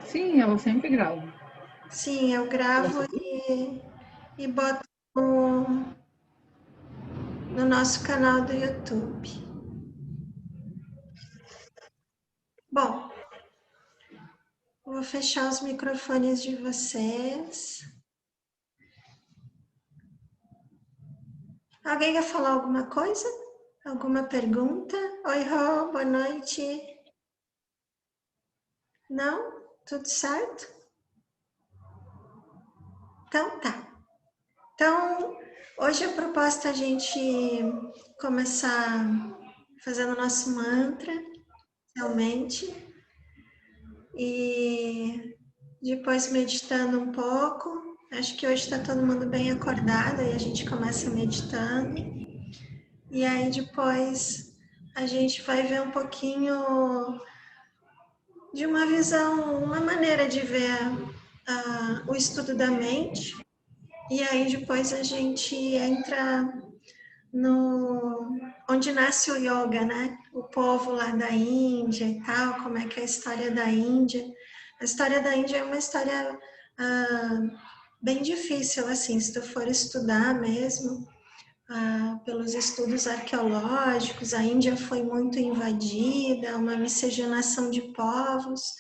Sim, eu sempre gravo. Sim, eu gravo e boto no nosso canal do YouTube. Bom, vou fechar os microfones de vocês. Alguém quer falar alguma coisa? Alguma pergunta? Oi, Rô, boa noite. Não? Tudo certo? Então tá. Então, hoje a proposta é a gente começar fazendo nosso mantra, realmente, e depois meditando um pouco. Acho que hoje está todo mundo bem acordado e a gente começa meditando. E aí depois a gente vai ver um pouquinho de uma visão, uma maneira de ver o estudo da mente. E aí depois a gente entra no onde nasce o yoga, né? O povo lá da Índia e tal, como é que é a história da Índia. A história da Índia é uma história bem difícil, assim, se tu for estudar mesmo, pelos estudos arqueológicos, a Índia foi muito invadida, uma miscigenação de povos,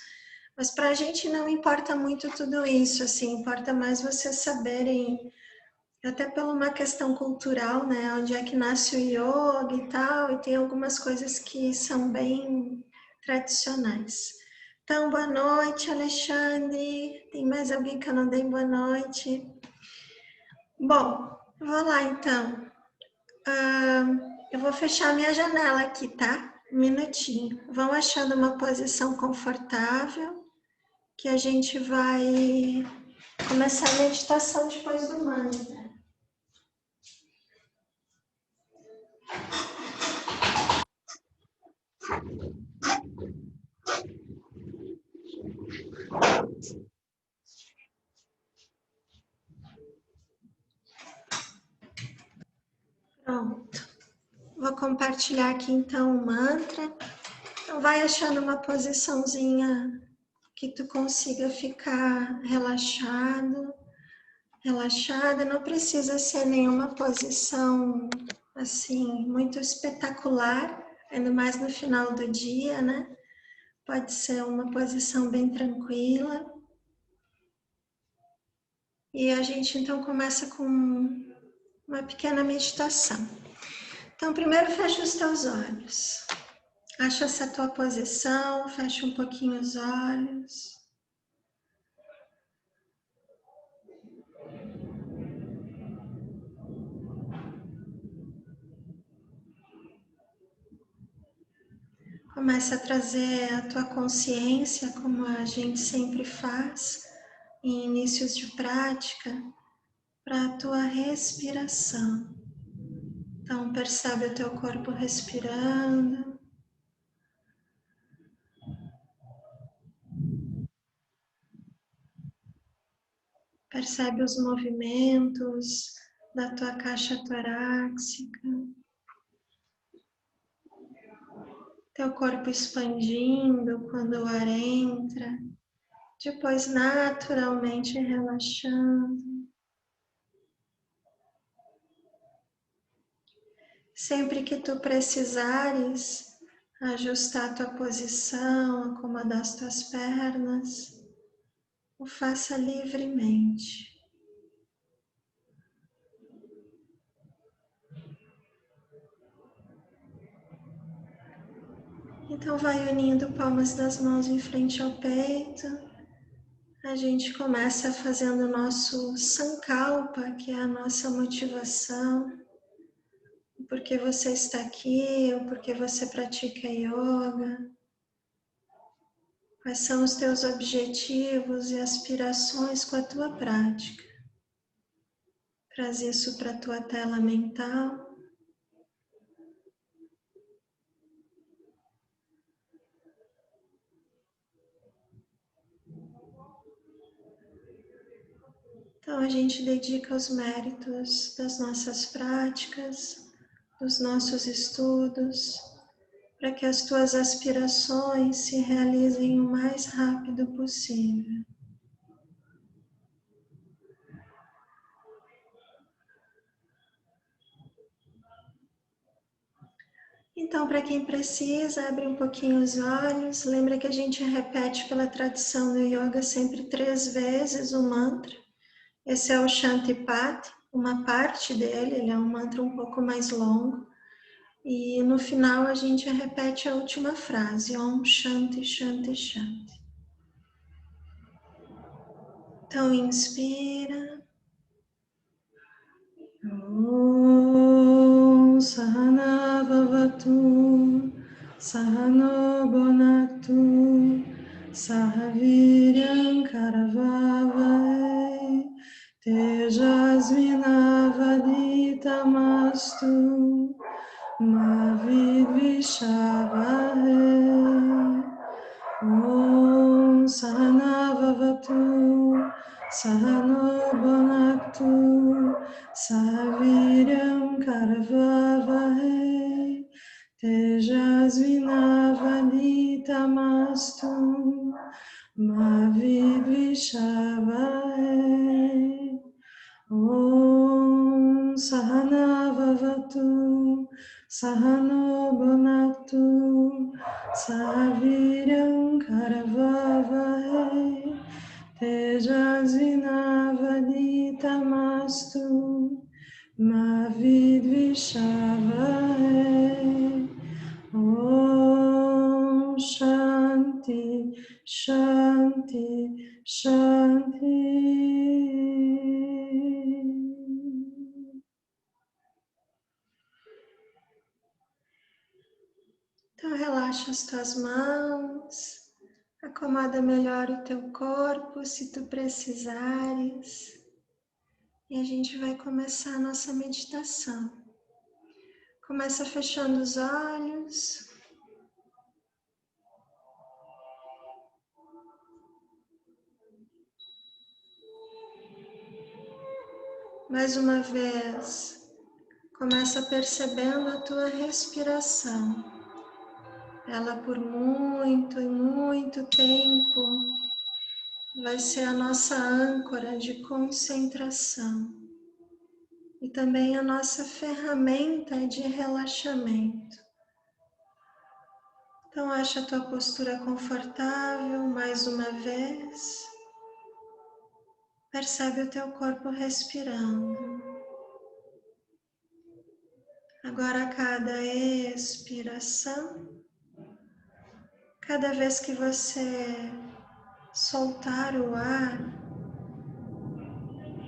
mas para a gente não importa muito tudo isso, assim, importa mais vocês saberem, até por uma questão cultural, né, onde é que nasce o yoga e tal, e tem algumas coisas que são bem tradicionais. Então, boa noite, Alexandre. Tem mais alguém que eu não dei boa noite? Bom, vou lá então. Eu vou fechar minha janela aqui, tá? Um minutinho. Vão achando uma posição confortável, que a gente vai começar a meditação depois do mantra. Pronto. Vou compartilhar aqui então o mantra. Então vai achando uma posiçãozinha que tu consiga ficar relaxado, relaxada. Não precisa ser nenhuma posição assim muito espetacular, ainda mais no final do dia, né? Pode ser uma posição bem tranquila. E a gente então começa com uma pequena meditação. Então, primeiro fecha os teus olhos. Acha essa tua posição, fecha um pouquinho os olhos. Começa a trazer a tua consciência, como a gente sempre faz, em inícios de prática, para a tua respiração. Então, percebe o teu corpo respirando. Percebe os movimentos da tua caixa torácica. Teu corpo expandindo quando o ar entra. Depois, naturalmente relaxando. Sempre que tu precisares ajustar a tua posição, acomodar as tuas pernas, o faça livremente. Então vai unindo palmas das mãos em frente ao peito. A gente começa fazendo o nosso sankalpa, que é a nossa motivação. Por que você está aqui, ou por que você pratica yoga. Quais são os teus objetivos e aspirações com a tua prática? Traz isso para a tua tela mental. Então a gente dedica os méritos das nossas práticas, dos nossos estudos, para que as tuas aspirações se realizem o mais rápido possível. Então, para quem precisa, abre um pouquinho os olhos. Lembra que a gente repete pela tradição do yoga sempre 3 vezes o mantra. Esse é o Shantipati, uma parte dele, ele é um mantra um pouco mais longo. E no final a gente repete a última frase, Om Shanti Shanti Shanti. Então, inspira. Om Sahana Bhavatu Sahano Bhunaktu Sahaviryam Karavavai Tejasvinavaditamastu Ma Vidvishavahai Om Sahana Bhavatu Sahano Bhunaktu Sahaviryam Karavavai Tejasvinavaditamastu Ma Vidvishavahai Om Sahana Bhavatu Sahano Bhunaktu Sahaviryam Karavavai Tejasvinavaditamastu Ma Vidvishavahai Om Shanti Shanti Shanti. Então relaxa as tuas mãos, acomoda melhor o teu corpo se tu precisares. E a gente vai começar a nossa meditação. Começa fechando os olhos. Mais uma vez, começa percebendo a tua respiração. Ela por muito e muito tempo vai ser a nossa âncora de concentração e também a nossa ferramenta de relaxamento. Então acha a tua postura confortável mais uma vez. Percebe o teu corpo respirando. Agora a cada expiração, cada vez que você soltar o ar,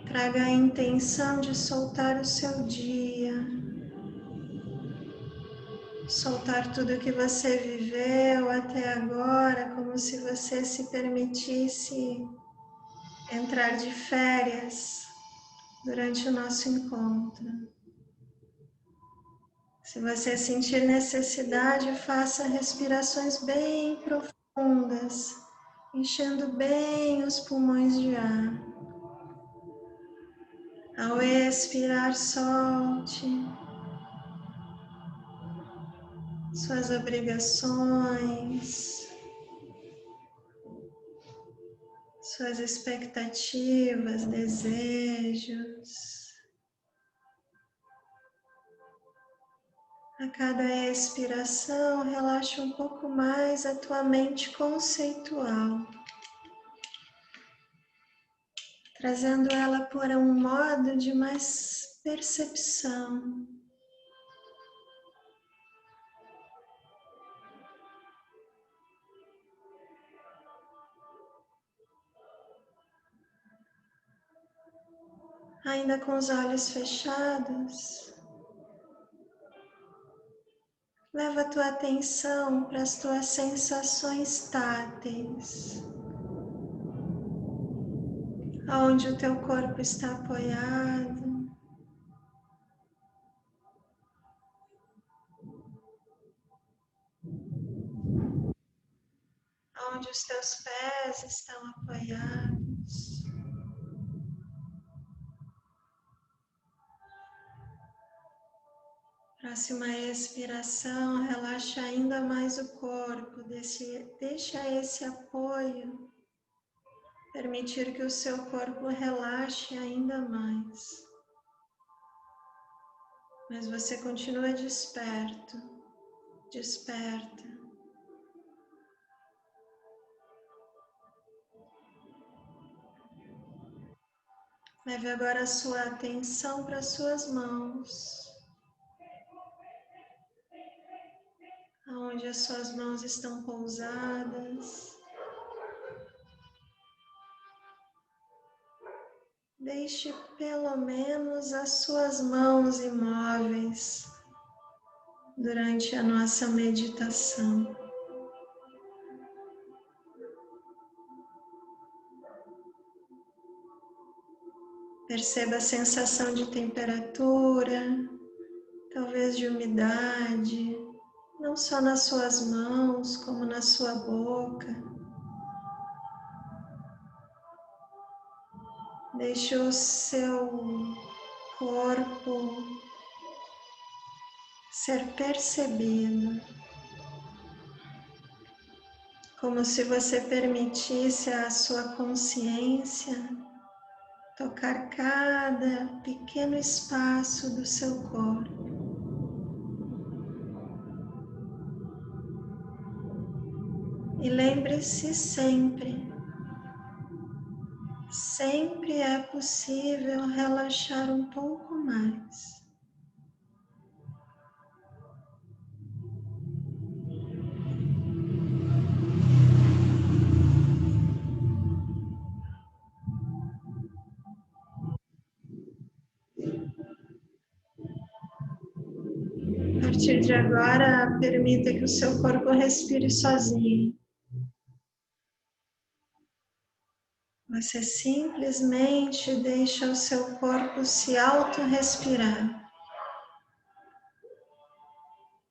traga a intenção de soltar o seu dia, soltar tudo que você viveu até agora, como se você se permitisse entrar de férias durante o nosso encontro. Se você sentir necessidade, faça respirações bem profundas, enchendo bem os pulmões de ar. Ao expirar, solte suas obrigações, suas expectativas, desejos. A cada expiração, relaxa um pouco mais a tua mente conceitual, trazendo ela para um modo de mais percepção. Ainda com os olhos fechados, leva a tua atenção para as tuas sensações táteis, aonde o teu corpo está apoiado, aonde os teus pés estão apoiados. Para Próxima expiração, relaxa ainda mais o corpo, deixa esse apoio permitir que o seu corpo relaxe ainda mais. Mas você continua desperto, desperta. Leve agora a sua atenção para as suas mãos. Aonde as suas mãos estão pousadas. Deixe pelo menos as suas mãos imóveis durante a nossa meditação. Perceba a sensação de temperatura, talvez de umidade, não só nas suas mãos, como na sua boca. Deixe o seu corpo ser percebido, como se você permitisse à sua consciência tocar cada pequeno espaço do seu corpo. E lembre-se sempre é possível relaxar um pouco mais. A partir de agora, permita que o seu corpo respire sozinho. Você simplesmente deixa o seu corpo se auto-respirar.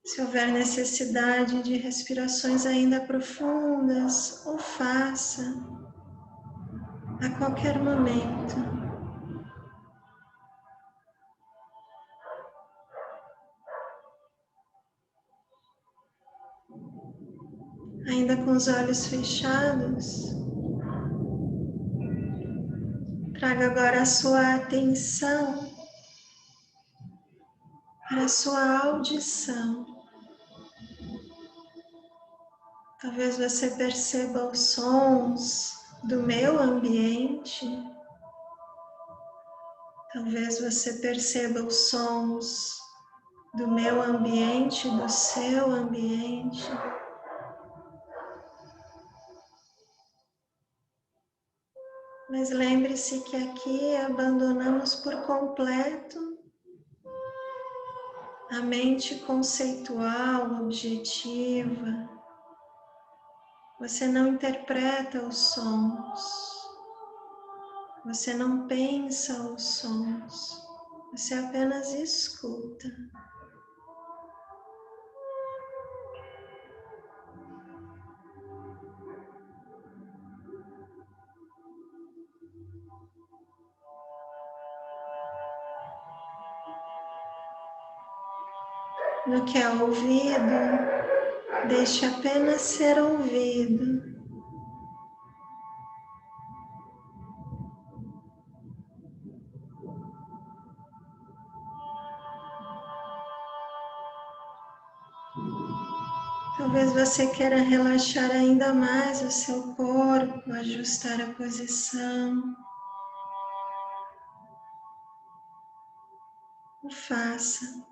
Se houver necessidade de respirações ainda profundas, o faça a qualquer momento. Ainda com os olhos fechados, traga agora a sua atenção para a sua audição. Talvez você perceba os sons do meu ambiente. Talvez você perceba os sons do meu ambiente, do seu ambiente. Mas lembre-se que aqui abandonamos por completo a mente conceitual, objetiva. Você não interpreta os sons, você não pensa os sons, você apenas escuta. No que é ouvido, deixe apenas ser ouvido. Talvez você queira relaxar ainda mais o seu corpo, ajustar a posição. O faça.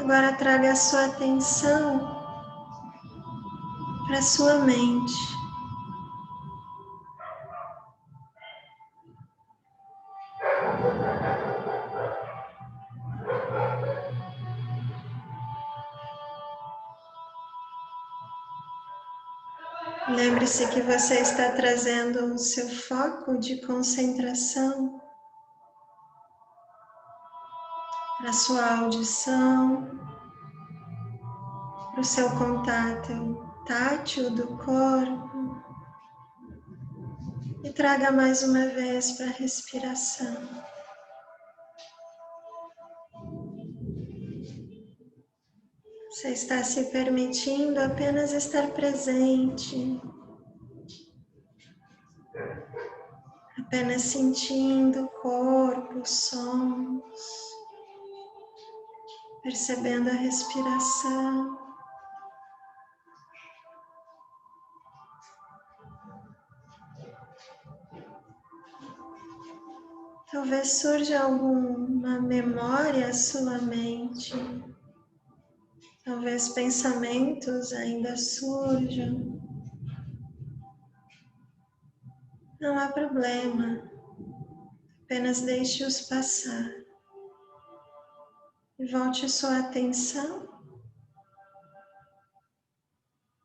Agora traga a sua atenção para a sua mente. Lembre-se que você está trazendo o seu foco de concentração para a sua audição, para o seu contato tátil do corpo, E traga mais uma vez para a respiração. Você está se permitindo apenas estar presente, apenas sentindo o corpo, os sons, percebendo a respiração. Talvez surja alguma memória à sua mente. Talvez pensamentos ainda surjam. Não há problema. Apenas deixe-os passar. E volte sua atenção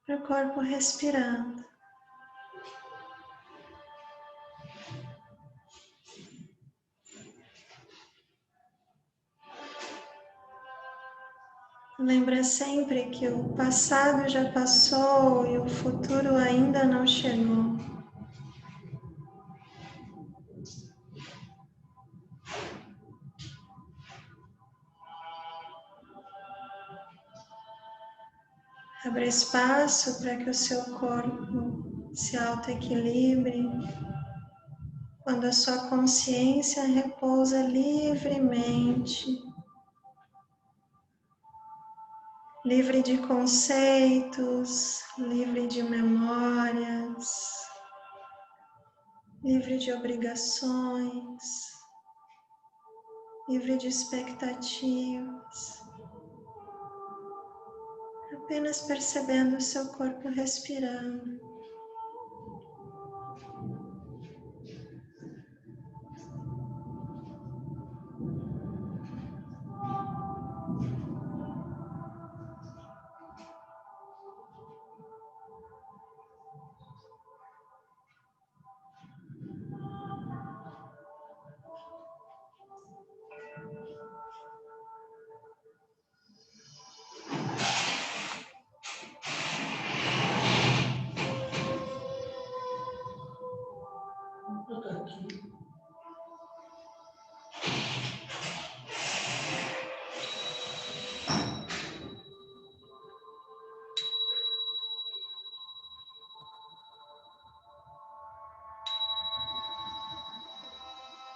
para o corpo respirando. Lembra sempre que o passado já passou e o futuro ainda não chegou. Abra espaço para que o seu corpo se autoequilibre. Quando a sua consciência repousa livremente, livre de conceitos, livre de memórias, livre de obrigações, livre de expectativas, apenas percebendo o seu corpo respirando.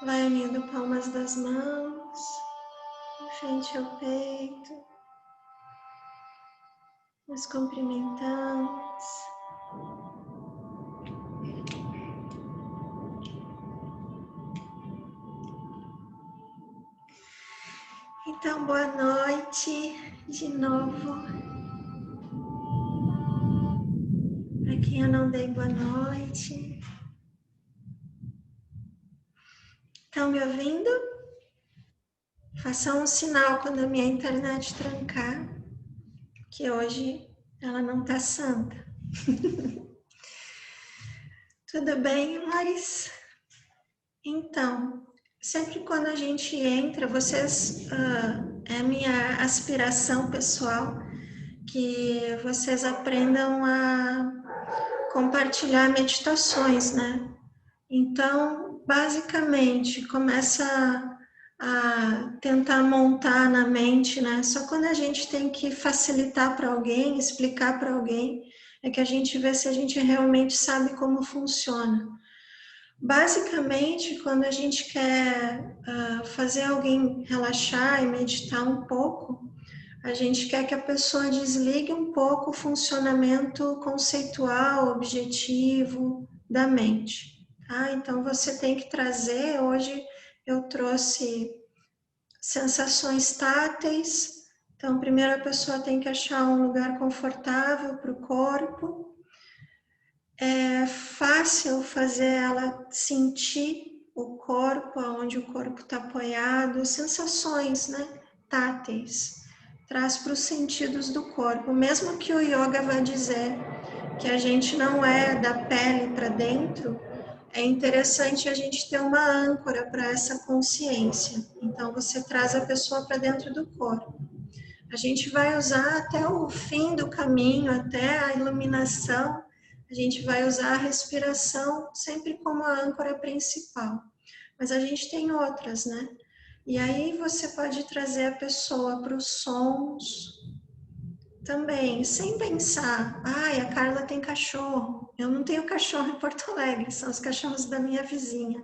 Vai unindo palmas das mãos em frente ao peito, nos cumprimentamos. Então, boa noite de novo. Para quem eu não dei boa noite. Estão me ouvindo? Façam um sinal quando a minha internet trancar, que hoje ela não está santa. Tudo bem, Larissa? Então, sempre quando a gente entra, é minha aspiração pessoal que vocês aprendam a compartilhar meditações, né? Então, basicamente, começa a tentar montar na mente, né? Só quando a gente tem que facilitar para alguém, explicar para alguém, é que a gente vê se a gente realmente sabe como funciona. Basicamente, quando a gente quer fazer alguém relaxar e meditar um pouco, a gente quer que a pessoa desligue um pouco o funcionamento conceitual, objetivo da mente. Tá? Então, você tem que trazer, hoje eu trouxe sensações táteis. Então, primeiro a pessoa tem que achar um lugar confortável para o corpo. É fácil fazer ela sentir o corpo, onde o corpo está apoiado, sensações, né, táteis. Traz para os sentidos do corpo. Mesmo que o yoga vá dizer que a gente não é da pele para dentro, é interessante a gente ter uma âncora para essa consciência. Então, você traz a pessoa para dentro do corpo. A gente vai usar até o fim do caminho, até a iluminação, a a gente vai usar a respiração sempre como a âncora principal. Mas a gente tem outras, né? E aí você pode trazer a pessoa para os sons também, sem pensar, ai, a Carla tem cachorro. Eu não tenho cachorro em Porto Alegre, são os cachorros da minha vizinha.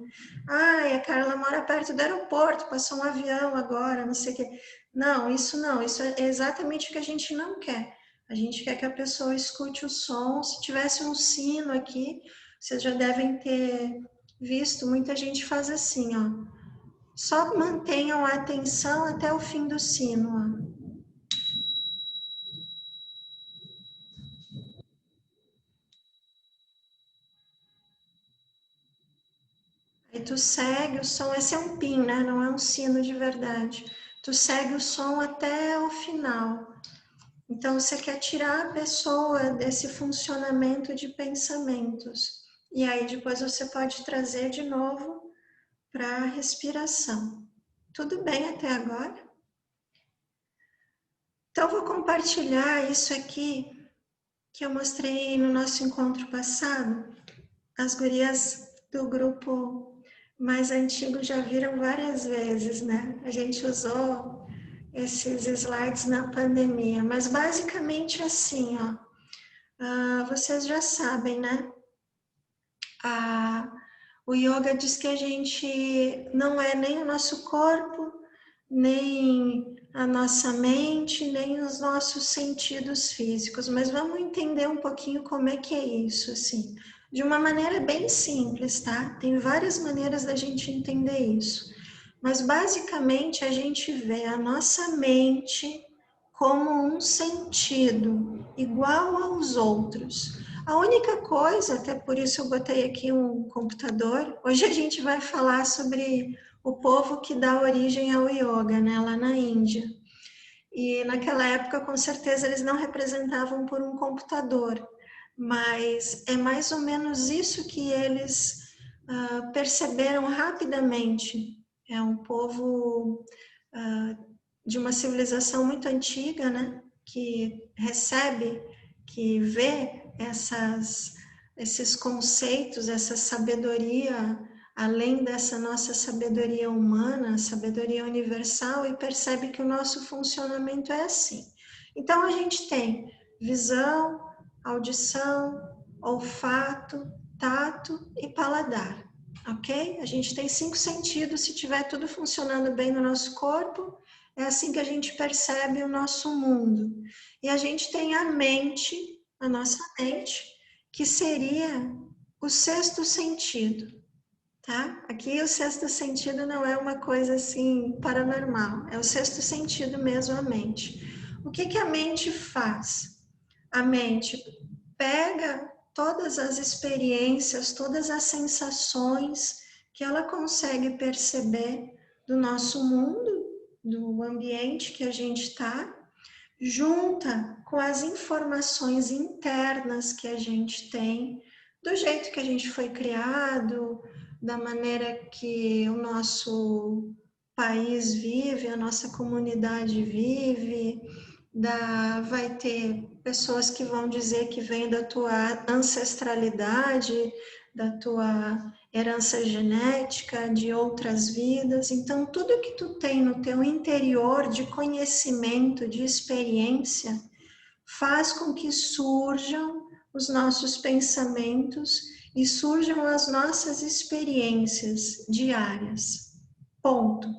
Ai, a Carla mora perto do aeroporto, passou um avião agora, não sei o quê. Não, isso é exatamente o que a gente não quer. A gente quer que a pessoa escute o som. Se tivesse um sino aqui, vocês já devem ter visto, muita gente faz assim, ó. Só mantenham a atenção até o fim do sino, ó. Aí tu segue o som, esse é um pin, né? Não é um sino de verdade. Tu segue o som até o final. Então você quer tirar a pessoa desse funcionamento de pensamentos. E aí depois você pode trazer de novo para a respiração. Tudo bem até agora? Então vou compartilhar isso aqui que eu mostrei no nosso encontro passado. As gurias do grupo mais antigo já viram várias vezes, né? A gente usou esses slides na pandemia, mas basicamente assim, ó. Vocês já sabem, né? O yoga diz que a gente não é nem o nosso corpo, nem a nossa mente, nem os nossos sentidos físicos, mas vamos entender um pouquinho como é que é isso, assim, de uma maneira bem simples, tá? Tem várias maneiras da gente entender isso, mas basicamente a gente vê a nossa mente como um sentido igual aos outros. A única coisa, até por isso eu botei aqui um computador, hoje a gente vai falar sobre o povo que dá origem ao yoga, né, lá na Índia. E naquela época, com certeza, eles não representavam por um computador, mas é mais ou menos isso que eles perceberam rapidamente. É um povo de uma civilização muito antiga, né, que recebe, que vê esses conceitos, essa sabedoria, além dessa nossa sabedoria humana, sabedoria universal, e percebe que o nosso funcionamento é assim. Então, a gente tem visão, audição, olfato, tato e paladar, ok? A gente tem 5 sentidos, se tiver tudo funcionando bem no nosso corpo, é assim que a gente percebe o nosso mundo. E a gente tem a mente, a nossa mente, que seria o sexto sentido, tá? Aqui o sexto sentido não é uma coisa assim paranormal, é o sexto sentido mesmo, a mente. O que a mente faz? A mente pega todas as experiências, todas as sensações que ela consegue perceber do nosso mundo, do ambiente que a gente está, junta com as informações internas que a gente tem, do jeito que a gente foi criado, da maneira que o nosso país vive, a nossa comunidade vive, vai ter pessoas que vão dizer que vem da tua ancestralidade, da tua herança genética, de outras vidas. Então, tudo que tu tem no teu interior de conhecimento, de experiência, faz com que surjam os nossos pensamentos e surjam as nossas experiências diárias. Ponto.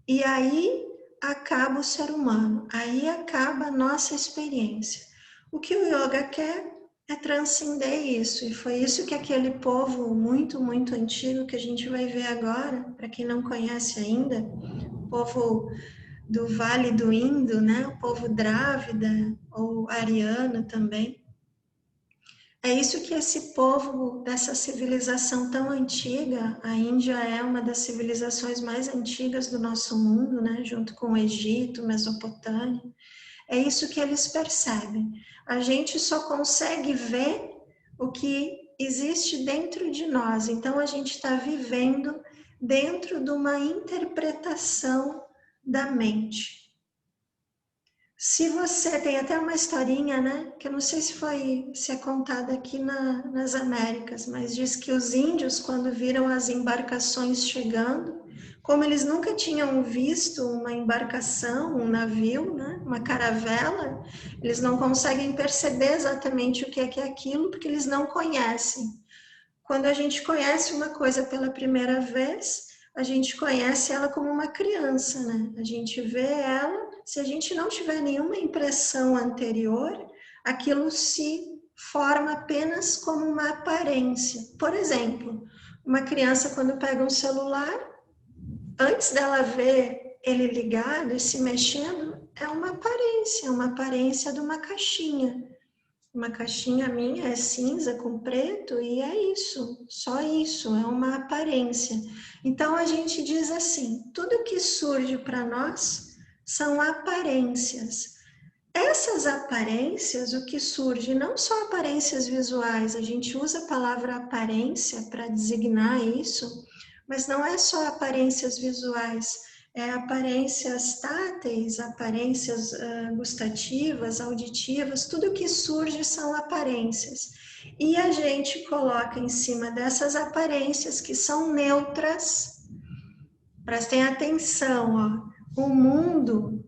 E aí acaba o ser humano, aí acaba a nossa experiência. O que o yoga quer é transcender isso, e foi isso que aquele povo muito, muito antigo que a gente vai ver agora, para quem não conhece ainda, o povo do Vale do Indo, né? O povo Drávida ou ariano também. É isso que esse povo dessa civilização tão antiga, a Índia é uma das civilizações mais antigas do nosso mundo, né? Junto com o Egito, Mesopotâmia. É isso que eles percebem. A gente só consegue ver o que existe dentro de nós. Então a gente está vivendo dentro de uma interpretação da mente. Se você tem até uma historinha, né? Que eu não sei se é contada aqui nas Américas, mas diz que os índios, quando viram as embarcações chegando, como eles nunca tinham visto uma embarcação, um navio, né? Uma caravela, eles não conseguem perceber exatamente o que é aquilo, porque eles não conhecem. Quando a gente conhece uma coisa pela primeira vez, a gente conhece ela como uma criança, né? A gente vê ela, se a gente não tiver nenhuma impressão anterior, aquilo se forma apenas como uma aparência. Por exemplo, uma criança quando pega um celular, antes dela ver ele ligado e se mexendo, é uma aparência de uma caixinha. Uma caixinha minha é cinza com preto e é isso, só isso, é uma aparência. Então a gente diz assim: tudo que surge para nós são aparências. Essas aparências, o que surge, não só aparências visuais, a gente usa a palavra aparência para designar isso, mas não é só aparências visuais, é aparências táteis, aparências gustativas, auditivas, tudo que surge são aparências. E a gente coloca em cima dessas aparências que são neutras, prestem atenção, ó, o mundo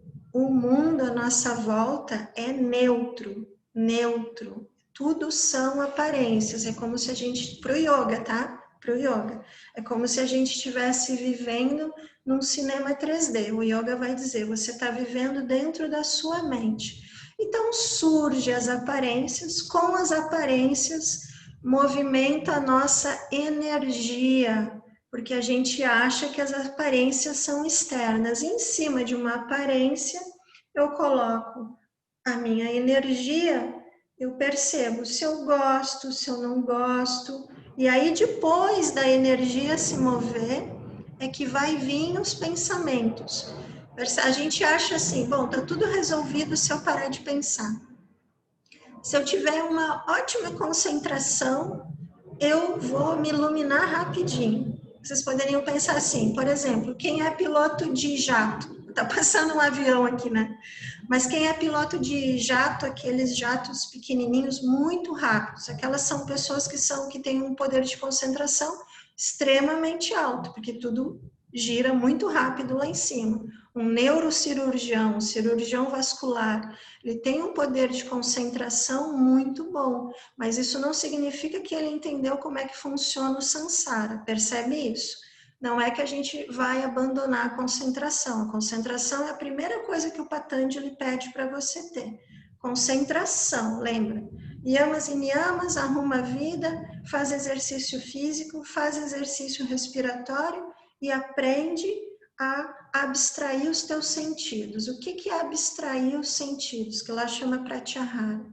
à nossa volta é neutro, neutro. Tudo são aparências. É como se a gente, pro yoga, tá? Pro yoga. É como se a gente estivesse vivendo num cinema 3D. O yoga vai dizer, você está vivendo dentro da sua mente. Então surge as aparências, com as aparências movimenta a nossa energia, porque a gente acha que as aparências são externas. E em cima de uma aparência, eu coloco a minha energia, eu percebo se eu gosto, se eu não gosto. E aí, depois da energia se mover, é que vai vir os pensamentos. A gente acha assim, bom, tá tudo resolvido se eu parar de pensar. Se eu tiver uma ótima concentração, eu vou me iluminar rapidinho. Vocês poderiam pensar assim, por exemplo, quem é piloto de jato? Tá passando um avião aqui, né? Mas quem é piloto de jato, aqueles jatos pequenininhos, muito rápidos, aquelas são pessoas que têm um poder de concentração extremamente alto, porque tudo gira muito rápido lá em cima. Um neurocirurgião, um cirurgião vascular, ele tem um poder de concentração muito bom, mas isso não significa que ele entendeu como é que funciona o samsara, percebe isso? Não é que a gente vai abandonar a concentração. A concentração é a primeira coisa que o Patanjali pede para você ter. Concentração, lembra? Yamas e niyamas, arruma a vida, faz exercício físico, faz exercício respiratório e aprende a abstrair os teus sentidos. O que é abstrair os sentidos? Que lá chama pratyahara.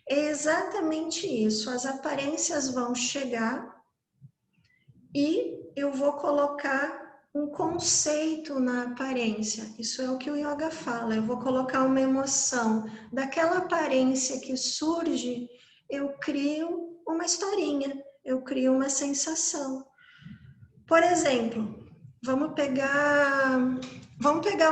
É exatamente isso. As aparências vão chegar e eu vou colocar um conceito na aparência. Isso é o que o yoga fala. Eu vou colocar uma emoção. Daquela aparência que surge, eu crio uma historinha, eu crio uma sensação. Por exemplo, vamos pegar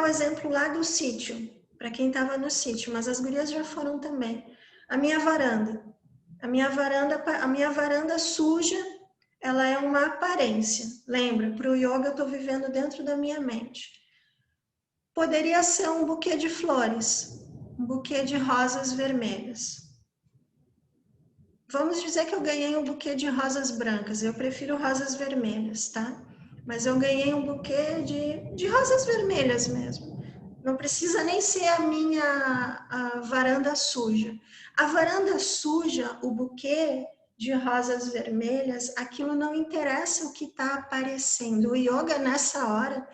o exemplo lá do sítio, para quem estava no sítio, mas as gurias já foram também. A minha varanda. A minha varanda suja, ela é uma aparência. Lembra, para o yoga eu estou vivendo dentro da minha mente. Poderia ser um buquê de flores, um buquê de rosas vermelhas. Vamos dizer que eu ganhei um buquê de rosas brancas, eu prefiro rosas vermelhas, tá? Mas eu ganhei um buquê de rosas vermelhas mesmo. Não precisa nem ser a varanda suja. A varanda suja, o buquê de rosas vermelhas, aquilo não interessa o que está aparecendo. O yoga, nessa hora,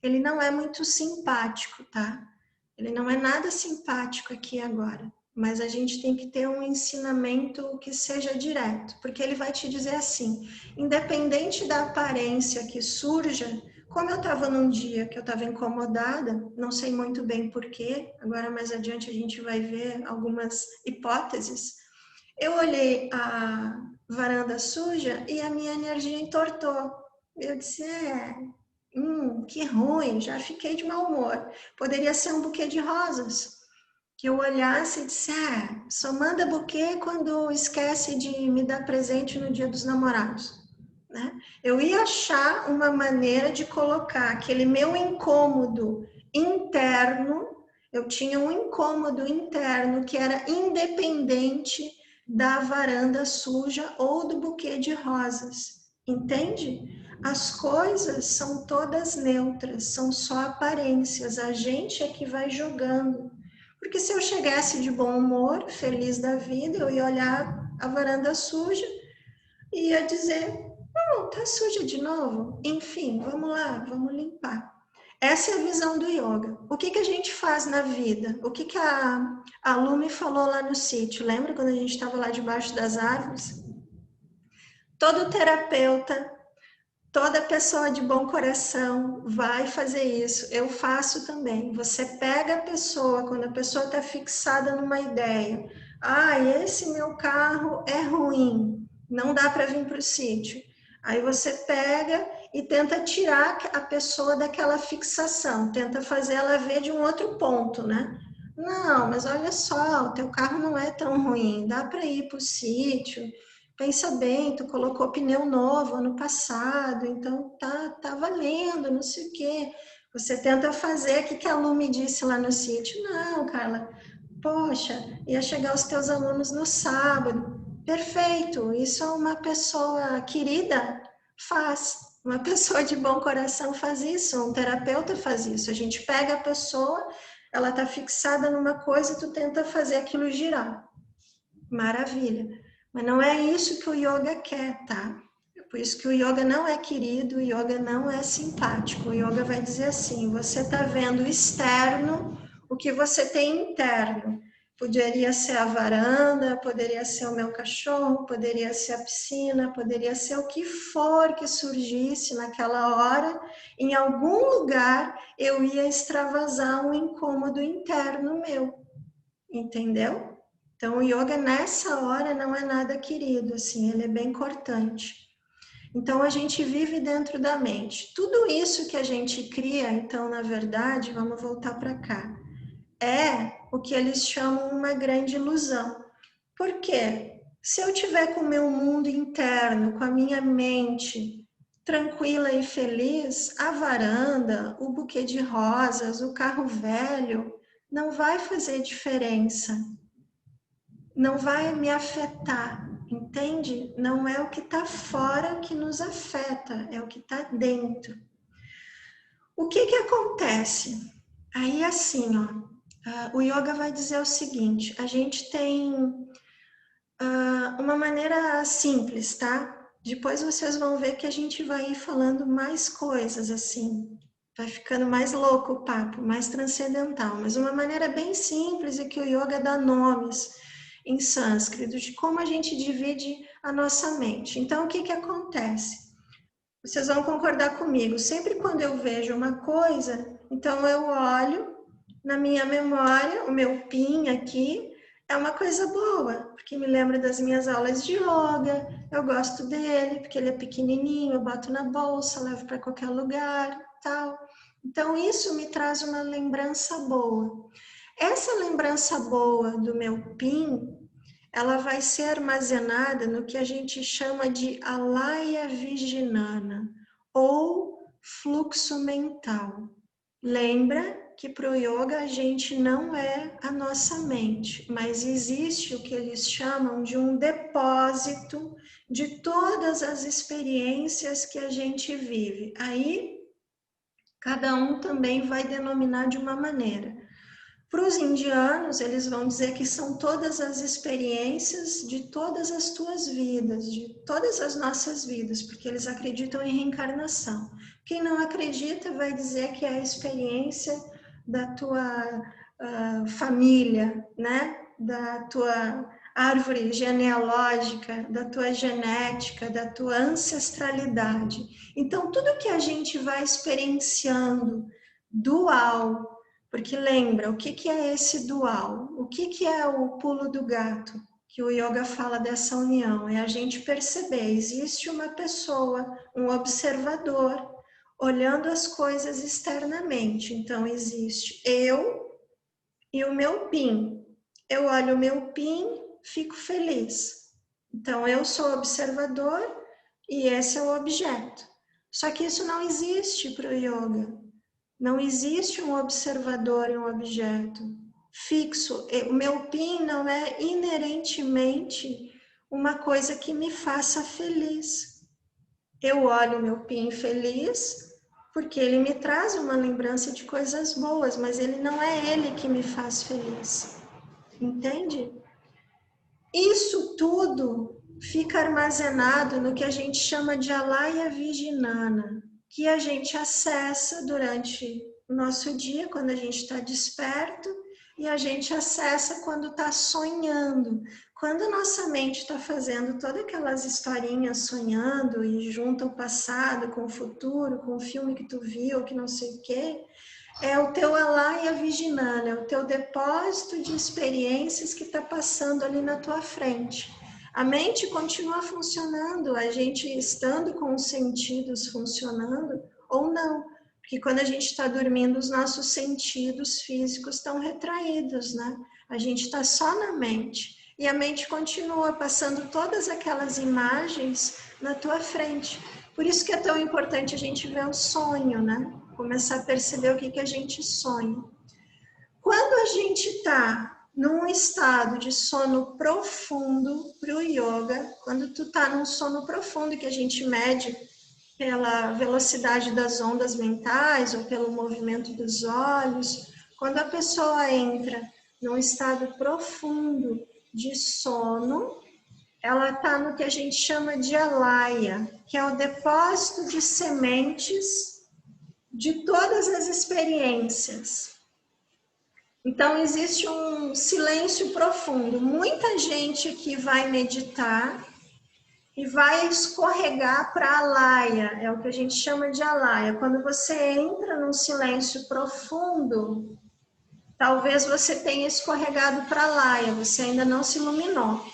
ele não é muito simpático, tá? Ele não é nada simpático aqui agora. Mas a gente tem que ter um ensinamento que seja direto, porque ele vai te dizer assim, independente da aparência que surja, como eu estava num dia que eu estava incomodada, não sei muito bem porquê, agora mais adiante a gente vai ver algumas hipóteses, eu olhei a varanda suja e a minha energia entortou. Eu disse, que ruim, já fiquei de mau humor. Poderia ser um buquê de rosas. que eu olhasse e disse, só manda buquê quando esquece de me dar presente no Dia dos Namorados, né? Eu ia achar uma maneira de colocar aquele meu incômodo interno, eu tinha um incômodo interno que era independente da varanda suja ou do buquê de rosas, entende? As coisas são todas neutras, são só aparências, a gente é que vai jogando. Porque se eu chegasse de bom humor, feliz da vida, eu ia olhar a varanda suja e ia dizer, não, tá suja de novo? Enfim, vamos lá, vamos limpar. Essa é a visão do yoga. O que a gente faz na vida? O que a Lu me falou lá no sítio? Lembra quando a gente estava lá debaixo das árvores? Todo terapeuta, toda pessoa de bom coração vai fazer isso. Eu faço também. Você pega a pessoa, quando a pessoa está fixada numa ideia. Esse meu carro é ruim, não dá para vir para o sítio. Aí você pega e tenta tirar a pessoa daquela fixação, tenta fazer ela ver de um outro ponto, né? Não, mas olha só, o teu carro não é tão ruim, dá para ir para o sítio. Pensa bem, tu colocou pneu novo ano passado, então tá valendo, não sei o quê. Você tenta fazer o que a Lu me disse lá no sítio. Não, Carla, poxa, ia chegar os teus alunos no sábado. Perfeito, isso é uma pessoa querida faz. Uma pessoa de bom coração faz isso, um terapeuta faz isso. A gente pega a pessoa, ela tá fixada numa coisa e tu tenta fazer aquilo girar. Maravilha. Mas não é isso que o yoga quer, tá? Por isso que o yoga não é querido, o yoga não é simpático. O yoga vai dizer assim, você está vendo externo o que você tem interno. Poderia ser a varanda, poderia ser o meu cachorro, poderia ser a piscina, poderia ser o que for que surgisse naquela hora. Em algum lugar eu ia extravasar um incômodo interno meu, entendeu? Então, o yoga nessa hora não é nada querido, assim, ele é bem cortante. Então, a gente vive dentro da mente. Tudo isso que a gente cria, então, na verdade, vamos voltar para cá, é o que eles chamam uma grande ilusão. Por quê? Se eu tiver com o meu mundo interno, com a minha mente tranquila e feliz, a varanda, o buquê de rosas, o carro velho, não vai fazer diferença. Não vai me afetar, entende? Não é o que está fora que nos afeta, é o que está dentro. O que acontece? Aí assim, ó, o yoga vai dizer o seguinte, a gente tem uma maneira simples, tá? Depois vocês vão ver que a gente vai ir falando mais coisas assim, vai ficando mais louco o papo, mais transcendental, mas uma maneira bem simples é que o yoga dá nomes em sânscrito de como a gente divide a nossa mente. Então, o que acontece? Vocês vão concordar comigo, sempre quando eu vejo uma coisa, então eu olho na minha memória, o meu PIN aqui, é uma coisa boa, porque me lembra das minhas aulas de yoga, eu gosto dele, porque ele é pequenininho, eu boto na bolsa, levo para qualquer lugar, tal. Então, isso me traz uma lembrança boa. Essa lembrança boa do meu PIN, ela vai ser armazenada no que a gente chama de alaya vijnana, ou fluxo mental. Lembra que para o yoga a gente não é a nossa mente, mas existe o que eles chamam de um depósito de todas as experiências que a gente vive. Aí, cada um também vai denominar de uma maneira. Para os indianos, eles vão dizer que são todas as experiências de todas as tuas vidas, de todas as nossas vidas, porque eles acreditam em reencarnação. Quem não acredita vai dizer que é a experiência da tua família, né? Da tua árvore genealógica, da tua genética, da tua ancestralidade. Então, tudo que a gente vai experienciando dual, porque lembra, o que é esse dual? O que é o pulo do gato? Que o yoga fala dessa união, é a gente perceber, existe uma pessoa, um observador, olhando as coisas externamente. Então, existe eu e o meu PIN. Eu olho o meu PIN, fico feliz. Então, eu sou o observador e esse é o objeto. Só que isso não existe para o yoga. Não existe um observador e um objeto fixo. O meu PIN não é inerentemente uma coisa que me faça feliz. Eu olho o meu PIN feliz porque ele me traz uma lembrança de coisas boas, mas ele não é ele que me faz feliz. Entende? Isso tudo fica armazenado no que a gente chama de alaya vijnana, que a gente acessa durante o nosso dia, quando a gente está desperto, e a gente acessa quando está sonhando. Quando nossa mente está fazendo todas aquelas historinhas sonhando e junta o passado com o futuro, com o filme que tu viu, que não sei o quê, é o teu alaya vijnana, é o teu depósito de experiências que está passando ali na tua frente. A mente continua funcionando, a gente estando com os sentidos funcionando ou não. Porque quando a gente está dormindo, os nossos sentidos físicos estão retraídos, né? A gente está só na mente. E a mente continua passando todas aquelas imagens na tua frente. Por isso que é tão importante a gente ver o sonho, né? Começar a perceber o que a gente sonha. Quando a gente está num estado de sono profundo para o yoga, quando tu está num sono profundo que a gente mede pela velocidade das ondas mentais ou pelo movimento dos olhos, quando a pessoa entra num estado profundo de sono, ela está no que a gente chama de alaya, que é o depósito de sementes de todas as experiências. Então, existe um silêncio profundo. Muita gente que vai meditar e vai escorregar para a alaya, é o que a gente chama de alaya. Quando você entra num silêncio profundo, talvez você tenha escorregado para a alaya, você ainda não se iluminou.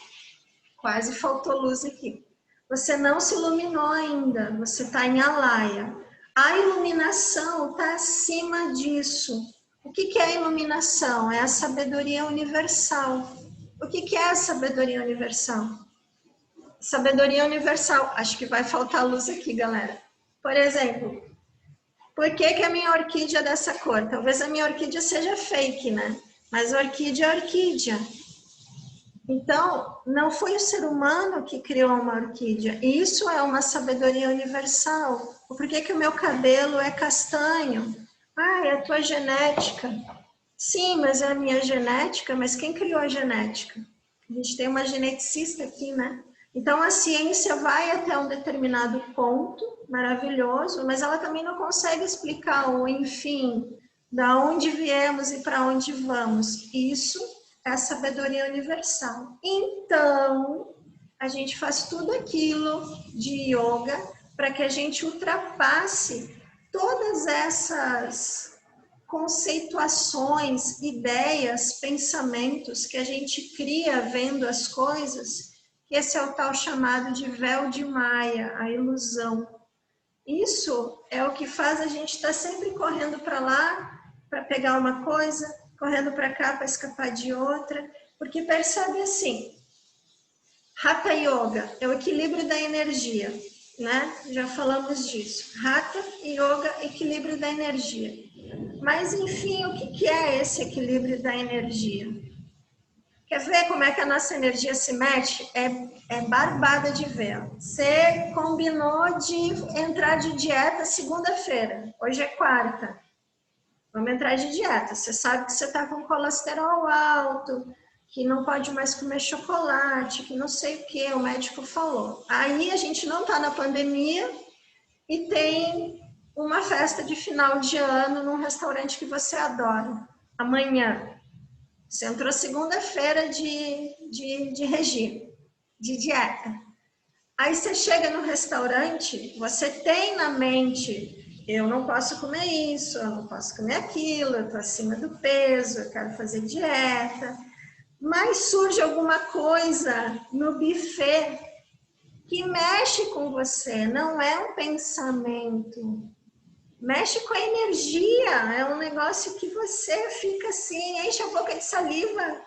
Quase faltou luz aqui. Você não se iluminou ainda, você está em alaya. A iluminação está acima disso. O que é a iluminação? É a sabedoria universal. O que é a sabedoria universal? Sabedoria universal. Acho que vai faltar luz aqui, galera. Por exemplo, por que a minha orquídea é dessa cor? Talvez a minha orquídea seja fake, né? Mas a orquídea é orquídea. Então, não foi o ser humano que criou uma orquídea. Isso é uma sabedoria universal. Por que o meu cabelo é castanho? Ah, é a tua genética. Sim, mas é a minha genética, mas quem criou a genética? A gente tem uma geneticista aqui, né? Então, a ciência vai até um determinado ponto, maravilhoso, mas ela também não consegue explicar o enfim, da onde viemos e para onde vamos. Isso é a sabedoria universal. Então, a gente faz tudo aquilo de yoga para que a gente ultrapasse todas essas conceituações, ideias, pensamentos que a gente cria vendo as coisas, que esse é o tal chamado de véu de Maia, a ilusão. Isso é o que faz a gente estar sempre correndo para lá, para pegar uma coisa, correndo para cá para escapar de outra, porque percebe assim, Hatha Yoga é o equilíbrio da energia, né? Já falamos disso. Hatha Yoga, equilíbrio da energia. Mas, enfim, o que é esse equilíbrio da energia? Quer ver como é que a nossa energia se mexe? É barbada de ver. Você combinou de entrar de dieta segunda-feira. Hoje é quarta. Vamos entrar de dieta. Você sabe que você está com colesterol alto, que não pode mais comer chocolate, que não sei o que, o médico falou. Aí a gente não está na pandemia e tem uma festa de final de ano num restaurante que você adora. Amanhã. Você entrou segunda-feira de regime, de dieta. Aí você chega no restaurante, você tem na mente, eu não posso comer isso, eu não posso comer aquilo, eu estou acima do peso, eu quero fazer dieta. Mas surge alguma coisa no buffet que mexe com você, não é um pensamento, mexe com a energia, é um negócio que você fica assim, enche a boca de saliva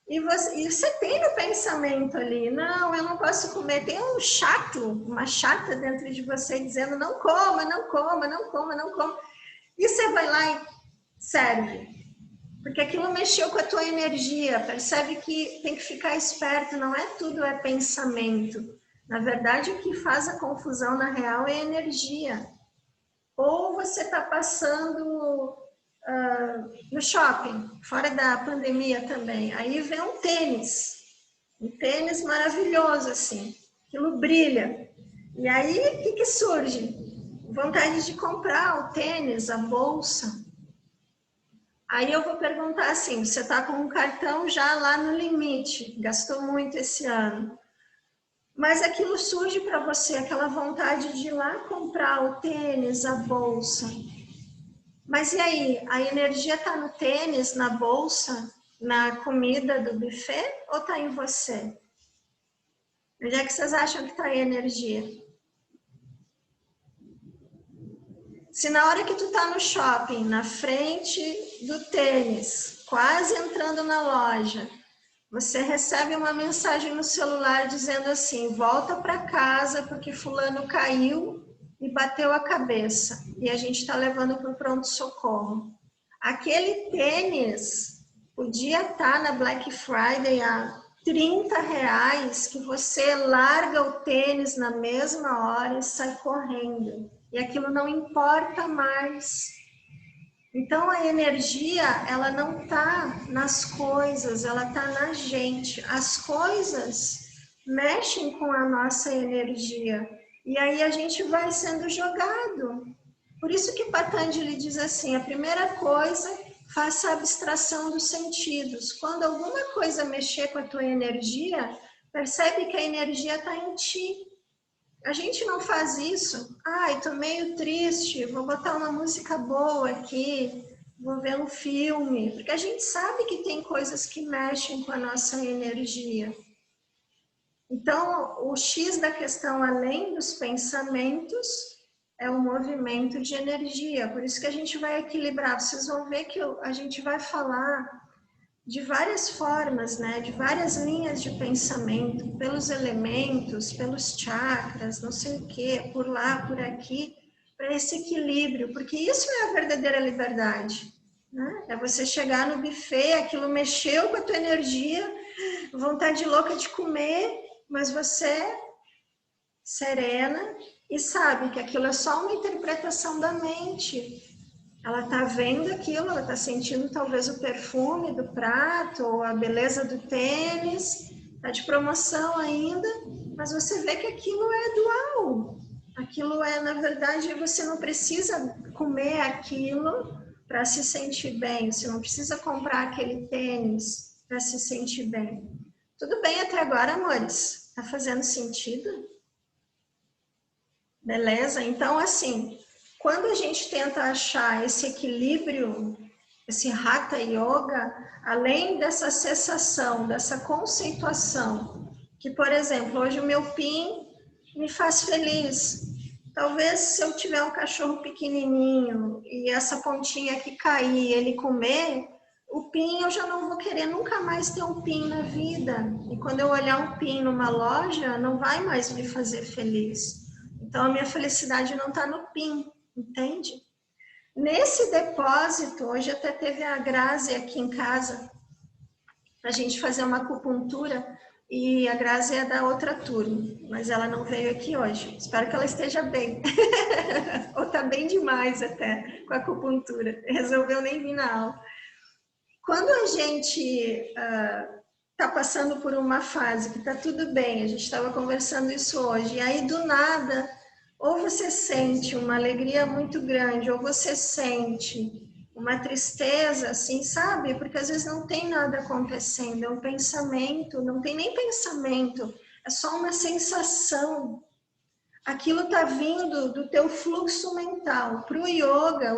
e você tem no pensamento ali, não, eu não posso comer, tem um chato, uma chata dentro de você dizendo não coma, não coma, não coma, não coma, e você vai lá e serve, porque aquilo mexeu com a tua energia, percebe que tem que ficar esperto, não é tudo é pensamento, na verdade o que faz a confusão na real é energia. Ou você está passando no shopping, fora da pandemia também, aí vem um tênis maravilhoso, assim, aquilo brilha. E aí, o que surge? Vontade de comprar o tênis, a bolsa. Aí eu vou perguntar assim, você está com um cartão já lá no limite, gastou muito esse ano. Mas aquilo surge para você, aquela vontade de ir lá comprar o tênis, a bolsa. Mas e aí? A energia está no tênis, na bolsa, na comida do buffet ou está em você? Onde é que vocês acham que está a energia? Se na hora que tu está no shopping, na frente do tênis, quase entrando na loja, você recebe uma mensagem no celular dizendo assim, volta para casa porque fulano caiu e bateu a cabeça e a gente está levando para o pronto-socorro. Aquele tênis podia estar na Black Friday a R$30 que você larga o tênis na mesma hora e sai correndo. E aquilo não importa mais. Então, a energia, ela não está nas coisas, ela está na gente. As coisas mexem com a nossa energia. E aí a gente vai sendo jogado. Por isso que Patanjali diz assim, a primeira coisa, faça a abstração dos sentidos. Quando alguma coisa mexer com a tua energia, percebe que a energia está em ti. A gente não faz isso. Ai, tô meio triste, vou botar uma música boa aqui, vou ver um filme. Porque a gente sabe que tem coisas que mexem com a nossa energia. Então, o X da questão, além dos pensamentos, é o movimento de energia. Por isso que a gente vai equilibrar. Vocês vão ver que a gente vai falar de várias formas, né? De várias linhas de pensamento, pelos elementos, pelos chakras, não sei o quê, por lá, por aqui, para esse equilíbrio, porque isso é a verdadeira liberdade, né? É você chegar no buffet, aquilo mexeu com a tua energia, vontade louca de comer, mas você serena e sabe que aquilo é só uma interpretação da mente. Ela está vendo aquilo, ela está sentindo talvez o perfume do prato, ou a beleza do tênis, está de promoção ainda, mas você vê que aquilo é dual. Aquilo é, na verdade, você não precisa comer aquilo para se sentir bem, você não precisa comprar aquele tênis para se sentir bem. Tudo bem até agora, amores? Está fazendo sentido? Beleza? Então, assim, quando a gente tenta achar esse equilíbrio, esse Hatha Yoga, além dessa cessação, dessa conceituação, que, por exemplo, hoje o meu PIN me faz feliz. Talvez se eu tiver um cachorro pequenininho e essa pontinha aqui cair, ele comer, o PIN eu já não vou querer nunca mais ter um PIN na vida. E quando eu olhar um PIN numa loja, não vai mais me fazer feliz. Então, a minha felicidade não está no PIN, entende? Nesse depósito, hoje até teve a Grazi aqui em casa, para a gente fazer uma acupuntura, e a Grazi é da outra turma, mas ela não veio aqui hoje. Espero que ela esteja bem. Ou está bem demais até com a acupuntura. Resolveu nem vir na aula. Quando a gente está passando por uma fase que está tudo bem, a gente estava conversando isso hoje, e aí do nada, ou você sente uma alegria muito grande, ou você sente uma tristeza, assim, sabe? Porque às vezes não tem nada acontecendo, é um pensamento, não tem nem pensamento, é só uma sensação. Aquilo está vindo do teu fluxo mental. Para o yoga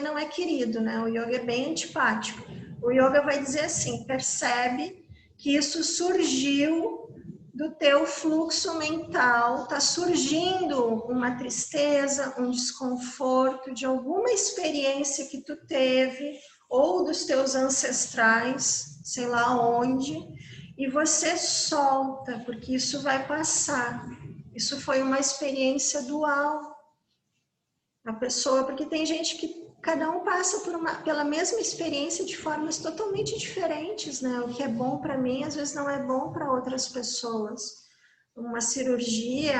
não é querido, né? O yoga é bem antipático. O yoga vai dizer assim, percebe que isso surgiu do teu fluxo mental está surgindo uma tristeza, um desconforto de alguma experiência que tu teve ou dos teus ancestrais, sei lá onde, e você solta, porque isso vai passar. Isso foi uma experiência dual. A pessoa, porque tem gente que cada um passa pela mesma experiência de formas totalmente diferentes, né? O que é bom para mim, às vezes não é bom para outras pessoas. Uma cirurgia,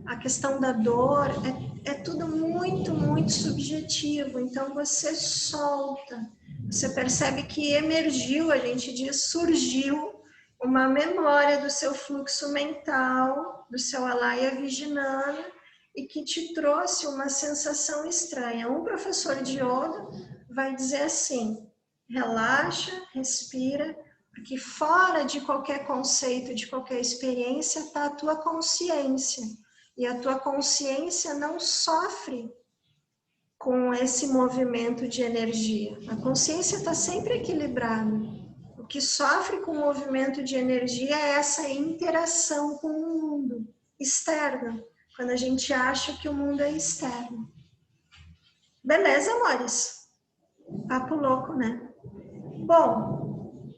a questão da dor, é tudo muito, muito subjetivo. Então, você solta. Você percebe que emergiu, a gente diz, surgiu uma memória do seu fluxo mental, do seu Alaya Vijnana, e que te trouxe uma sensação estranha. Um professor de yoga vai dizer assim: relaxa, respira, porque fora de qualquer conceito, de qualquer experiência, está a tua consciência. E a tua consciência não sofre com esse movimento de energia. A consciência está sempre equilibrada. O que sofre com o movimento de energia é essa interação com o mundo externo, quando a gente acha que o mundo é externo. Beleza, amores? Papo louco, né? Bom,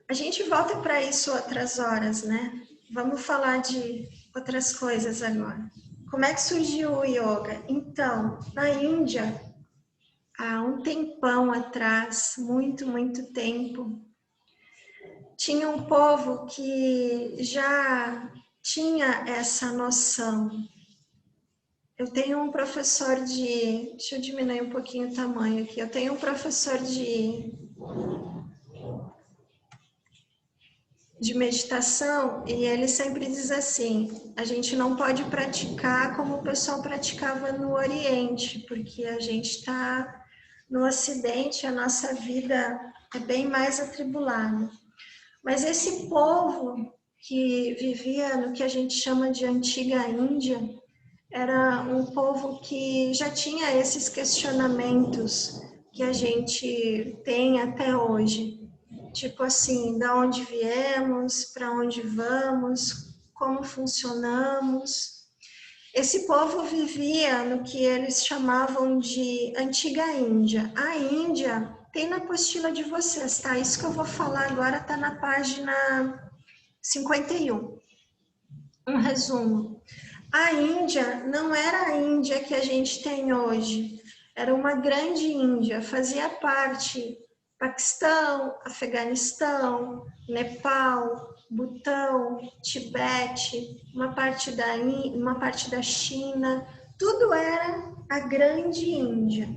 a gente volta para isso outras horas, né? Vamos falar de outras coisas agora. Como é que surgiu o yoga? Então, na Índia, há um tempão atrás, muito, muito tempo, tinha um povo que já tinha essa noção. Eu tenho um professor de... Deixa eu diminuir um pouquinho o tamanho aqui. Eu tenho um professor de meditação e ele sempre diz assim: a gente não pode praticar como o pessoal praticava no Oriente, porque a gente está no Ocidente, a nossa vida é bem mais atribulada. Mas esse povo que vivia no que a gente chama de antiga Índia, era um povo que já tinha esses questionamentos que a gente tem até hoje. Tipo assim, da onde viemos, para onde vamos, como funcionamos. Esse povo vivia no que eles chamavam de antiga Índia. A Índia tem na apostila de vocês, tá? Isso que eu vou falar agora está na página 51. Um resumo. A Índia não era a Índia que a gente tem hoje. Era uma grande Índia, fazia parte Paquistão, Afeganistão, Nepal, Butão, Tibete, uma parte da China, tudo era a grande Índia.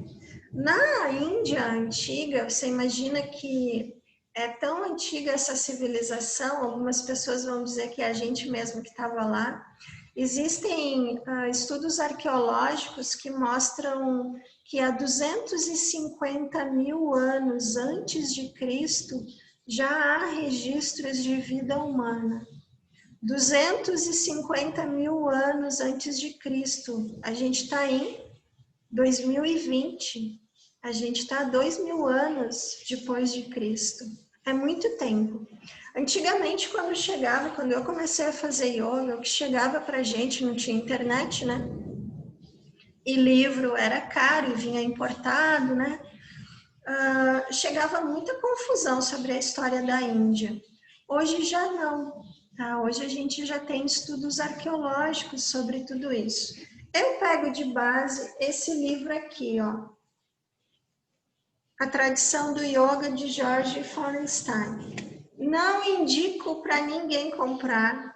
Na Índia antiga, você imagina que é tão antiga essa civilização, algumas pessoas vão dizer que é a gente mesmo que estava lá. Existem estudos arqueológicos que mostram que há 250 mil anos antes de Cristo já há registros de vida humana. 250 mil anos antes de Cristo. A gente está em 2020. A gente está 2.000 anos depois de Cristo. É muito tempo. Antigamente, quando eu comecei a fazer yoga, o que chegava pra gente, não tinha internet, né? E livro era caro e vinha importado, né? Chegava muita confusão sobre a história da Índia. Hoje já não, tá? Hoje a gente já tem estudos arqueológicos sobre tudo isso. Eu pego de base esse livro aqui, ó. A Tradição do Yoga, de George Forenstein. Não indico para ninguém comprar,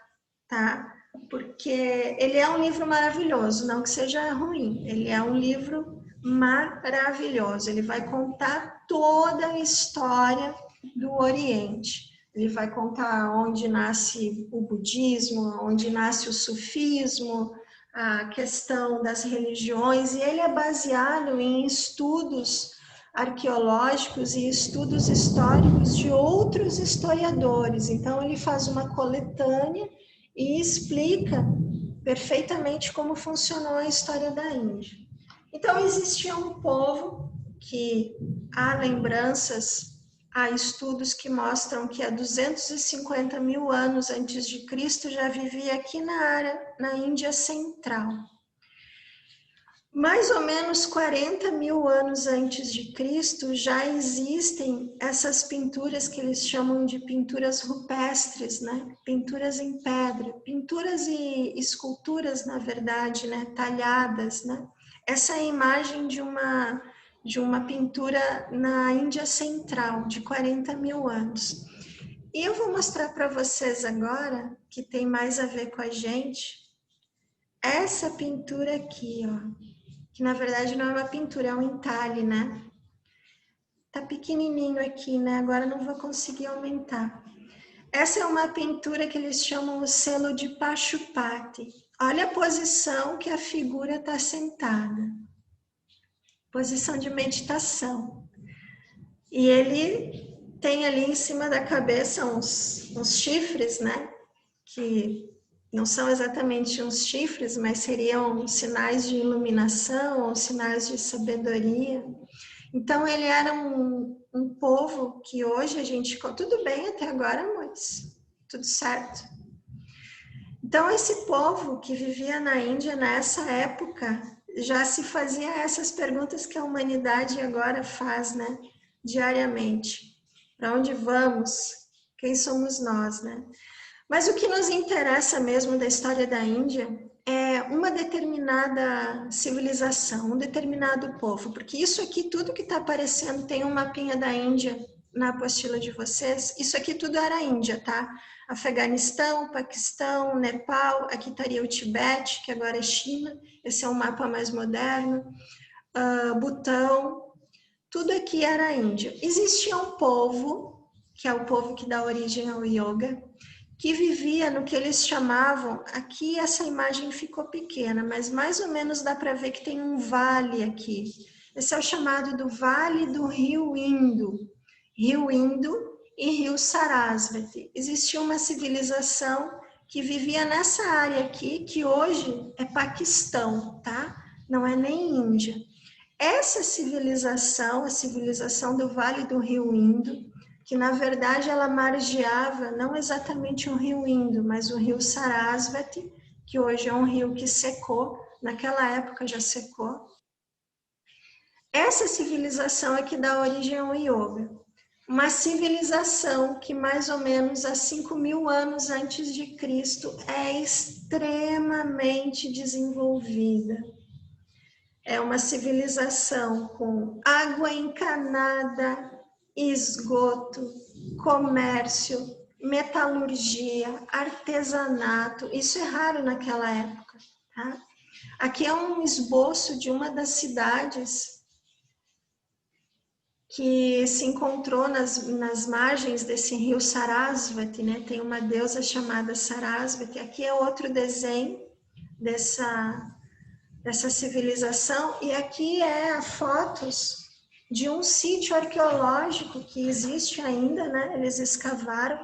tá? Porque ele é um livro maravilhoso, não que seja ruim. Ele é um livro maravilhoso. Ele vai contar toda a história do Oriente. Ele vai contar onde nasce o budismo, onde nasce o sufismo, a questão das religiões, e ele é baseado em estudos arqueológicos e estudos históricos de outros historiadores. Então, ele faz uma coletânea e explica perfeitamente como funcionou a história da Índia. Então, existia um povo que há lembranças há estudos que mostram que há 250 mil anos antes de Cristo já vivia aqui na área, na Índia Central. Mais ou menos 40 mil anos antes de Cristo já existem essas pinturas que eles chamam de pinturas rupestres, né? Pinturas em pedra, pinturas e esculturas, na verdade, né? Talhadas, né? Essa é a imagem de uma pintura na Índia Central, de 40 mil anos. E eu vou mostrar para vocês agora, que tem mais a ver com a gente, essa pintura aqui, ó. Que na verdade não é uma pintura, é um entalhe, né? Tá pequenininho aqui, né? Agora não vou conseguir aumentar. Essa é uma pintura que eles chamam o selo de Pashupati. Olha a posição que a figura está sentada. Posição de meditação. E ele tem ali em cima da cabeça uns chifres, né? Que não são exatamente uns chifres, mas seriam sinais de iluminação ou sinais de sabedoria. Então, ele era um povo que hoje a gente... Tudo bem até agora, Mois? Tudo certo? Então, esse povo que vivia na Índia nessa época já se fazia essas perguntas que a humanidade agora faz, né? Diariamente. Para onde vamos? Quem somos nós, né? Mas o que nos interessa mesmo da história da Índia é uma determinada civilização, um determinado povo, porque isso aqui, tudo que está aparecendo, tem um mapinha da Índia na apostila de vocês, isso aqui tudo era Índia, tá? Afeganistão, Paquistão, Nepal, aqui estaria o Tibete, que agora é China, esse é um mapa mais moderno, Butão, tudo aqui era Índia. Existia um povo, que é o povo que dá origem ao yoga, que vivia no que eles chamavam, aqui essa imagem ficou pequena, mas mais ou menos dá para ver que tem um vale aqui. Esse é o chamado do Vale do Rio Indo. Rio Indo e Rio Sarasvati. Existia uma civilização que vivia nessa área aqui, que hoje é Paquistão, tá? Não é nem Índia. Essa civilização, a civilização do Vale do Rio Indo, que na verdade ela margeava não exatamente o rio Indo, mas o rio Sarasvati, que hoje é um rio que secou, naquela época já secou. Essa civilização é que dá origem ao yoga. Uma civilização que mais ou menos há 5 mil anos antes de Cristo é extremamente desenvolvida. É uma civilização com água encanada, esgoto, comércio, metalurgia, artesanato. Isso é raro naquela época, tá? Aqui é um esboço de uma das cidades que se encontrou nas margens desse rio Sarasvati, né? Tem uma deusa chamada Sarasvati. Aqui é outro desenho dessa civilização, e aqui é fotos de um sítio arqueológico que existe ainda, né? Eles escavaram,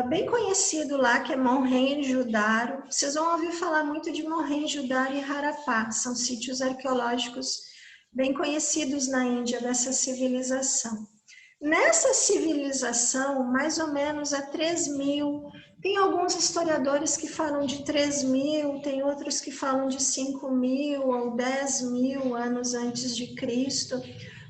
bem conhecido lá, que é Mohenjo-Daro. Vocês vão ouvir falar muito de Mohenjo-Daro e Harapá, são sítios arqueológicos bem conhecidos na Índia, dessa civilização. Nessa civilização, mais ou menos há 3.000, tem alguns historiadores que falam de 3.000, tem outros que falam de 5.000 ou 10.000 anos antes de Cristo,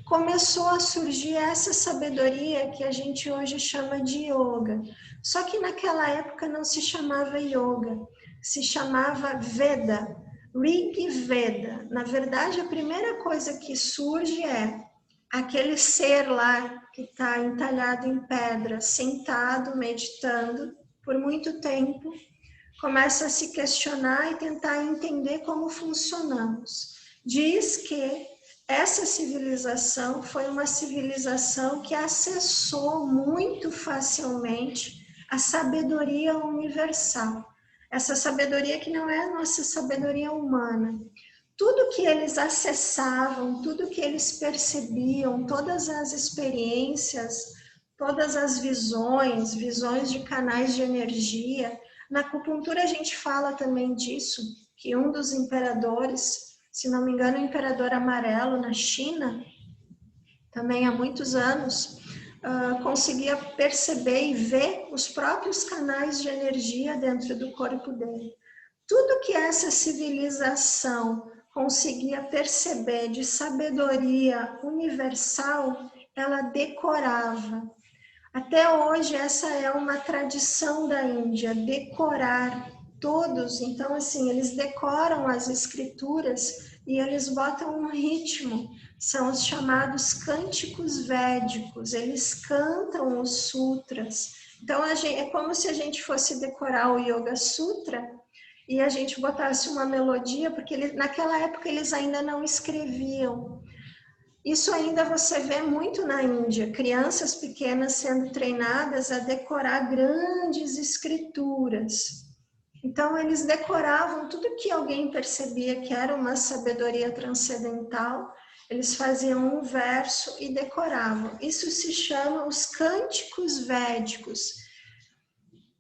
começou a surgir essa sabedoria que a gente hoje chama de yoga. Só que naquela época não se chamava yoga, se chamava Veda, Rig Veda. Na verdade, a primeira coisa que surge é aquele ser lá que está entalhado em pedra, sentado, meditando por muito tempo, começa a se questionar e tentar entender como funcionamos. Diz que essa civilização foi uma civilização que acessou muito facilmente a sabedoria universal. Essa sabedoria que não é a nossa sabedoria humana. Tudo que eles acessavam, tudo que eles percebiam, todas as experiências, todas as visões de canais de energia. Na acupuntura a gente fala também disso, que um dos imperadores, se não me engano, o imperador amarelo na China, também há muitos anos, conseguia perceber e ver os próprios canais de energia dentro do corpo dele. Tudo que essa civilização conseguia perceber de sabedoria universal, ela decorava. Até hoje, essa é uma tradição da Índia, decorar todos. Então, assim, eles decoram as escrituras e eles botam um ritmo. São os chamados cânticos védicos. Eles cantam os sutras. Então, é como se a gente fosse decorar o Yoga Sutra e a gente botasse uma melodia, porque naquela época eles ainda não escreviam. Isso ainda você vê muito na Índia, crianças pequenas sendo treinadas a decorar grandes escrituras. Então, eles decoravam tudo que alguém percebia que era uma sabedoria transcendental, eles faziam um verso e decoravam. Isso se chama os cânticos védicos.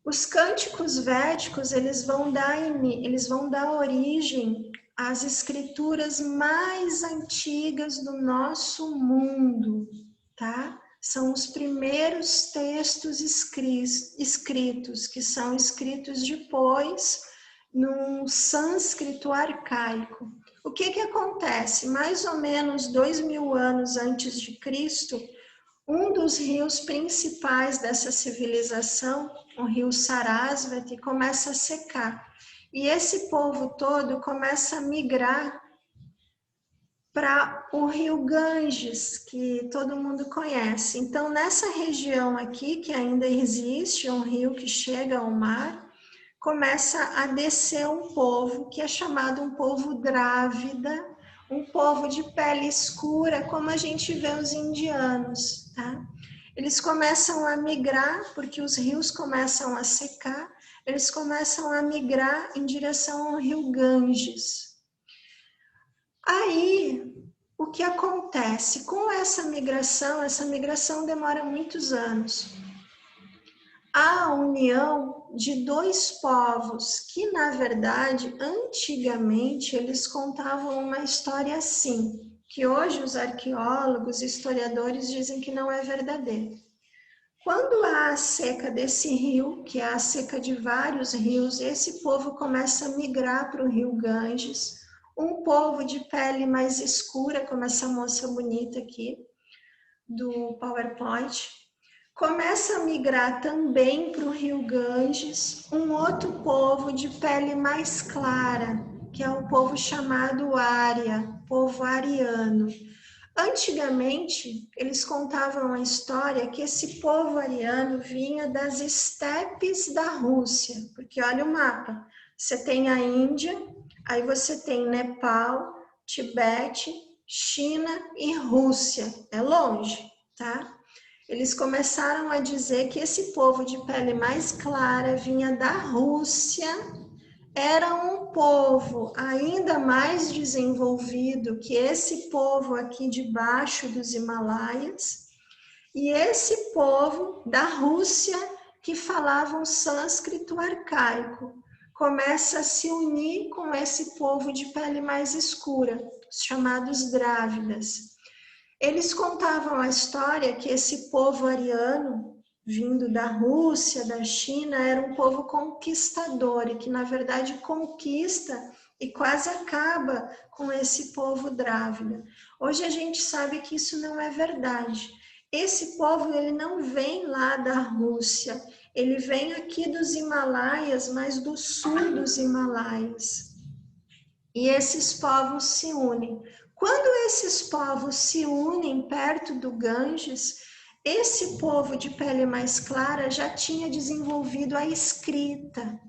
Os cânticos védicos, eles vão dar origem às escrituras mais antigas do nosso mundo, tá? São os primeiros textos escritos, que são escritos depois num sânscrito arcaico. O que acontece? Mais ou menos 2000 anos antes de Cristo, um dos rios principais dessa civilização, o rio Sarasvati, começa a secar. E esse povo todo começa a migrar para o rio Ganges, que todo mundo conhece. Então, nessa região aqui, que ainda existe um rio que chega ao mar, começa a descer um povo que é chamado um povo drávida, um povo de pele escura, como a gente vê os indianos, tá? Eles começam a migrar, porque os rios começam a secar, eles começam a migrar em direção ao rio Ganges. Aí, o que acontece? Com essa migração demora muitos anos. Há a união de dois povos que, na verdade, antigamente eles contavam uma história assim, que hoje os arqueólogos e historiadores dizem que não é verdadeiro. Quando há a seca desse rio, que é a seca de vários rios, esse povo começa a migrar para o rio Ganges, um povo de pele mais escura, como essa moça bonita aqui do PowerPoint, começa a migrar também para o rio Ganges, um outro povo de pele mais clara, que é o povo chamado Arya, povo ariano. Antigamente, eles contavam a história que esse povo ariano vinha das estepes da Rússia, porque olha o mapa, você tem a Índia, aí você tem Nepal, Tibete, China e Rússia, é longe, tá? Eles começaram a dizer que esse povo de pele mais clara vinha da Rússia, era um povo ainda mais desenvolvido que esse povo aqui debaixo dos Himalaias, e esse povo da Rússia que falava um sânscrito arcaico começa a se unir com esse povo de pele mais escura, os chamados Drávidas. Eles contavam a história que esse povo ariano, vindo da Rússia, da China, era um povo conquistador e que, na verdade, conquista e quase acaba com esse povo drávida. Hoje a gente sabe que isso não é verdade. Esse povo, ele não vem lá da Rússia, ele vem aqui dos Himalaias, mas do sul dos Himalaias. E esses povos se unem. Quando esses povos se unem perto do Ganges, esse povo de pele mais clara já tinha desenvolvido a escrita.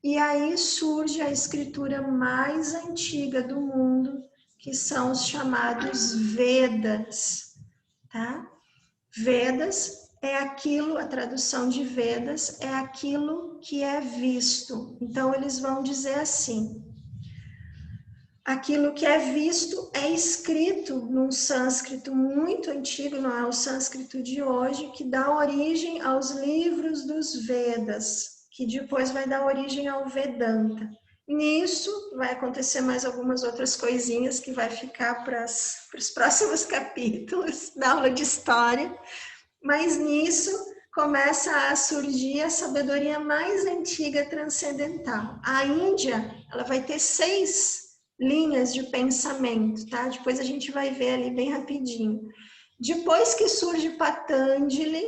E aí surge a escritura mais antiga do mundo, que são os chamados Vedas, tá? Vedas é aquilo, a tradução de Vedas é aquilo que é visto. Então eles vão dizer assim: aquilo que é visto é escrito num sânscrito muito antigo, não é o sânscrito de hoje, que dá origem aos livros dos Vedas, que depois vai dar origem ao Vedanta. Nisso vai acontecer mais algumas outras coisinhas que vai ficar para os próximos capítulos da aula de história, mas nisso começa a surgir a sabedoria mais antiga transcendental. A Índia, ela vai ter 6 linhas de pensamento, tá? Depois a gente vai ver ali bem rapidinho. Depois que surge Patanjali,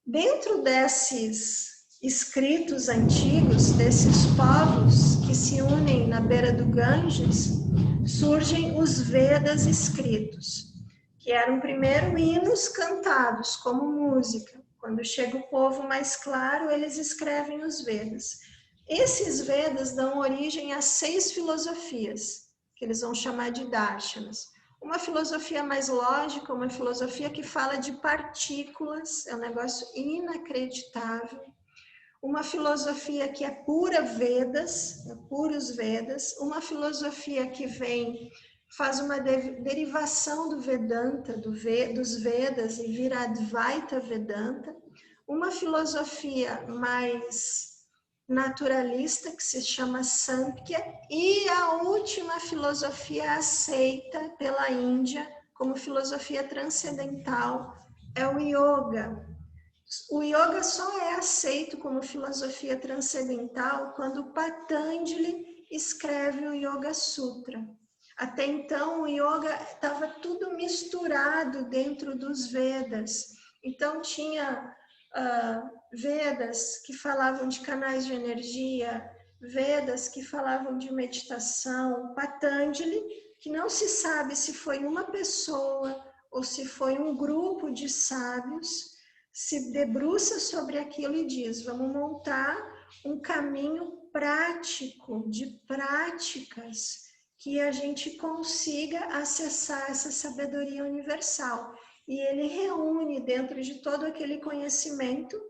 dentro desses escritos antigos, desses povos que se unem na beira do Ganges, surgem os Vedas escritos, que eram primeiro hinos cantados como música. Quando chega o povo mais claro, eles escrevem os Vedas. Esses Vedas dão origem a 6 filosofias, que eles vão chamar de darshanas. Uma filosofia mais lógica, uma filosofia que fala de partículas, é um negócio inacreditável. Uma filosofia que é pura Vedas, é puros Vedas. Uma filosofia que faz uma derivação do Vedanta, dos Vedas, e vira Advaita Vedanta. Uma filosofia mais naturalista, que se chama Samkhya, e a última filosofia aceita pela Índia como filosofia transcendental é o Yoga. O Yoga só é aceito como filosofia transcendental quando Patanjali escreve o Yoga Sutra. Até então, o Yoga estava tudo misturado dentro dos Vedas. Então, tinha Vedas que falavam de canais de energia, Vedas que falavam de meditação, Patanjali, que não se sabe se foi uma pessoa ou se foi um grupo de sábios, se debruça sobre aquilo e diz, vamos montar um caminho prático, de práticas, que a gente consiga acessar essa sabedoria universal. E ele reúne dentro de todo aquele conhecimento,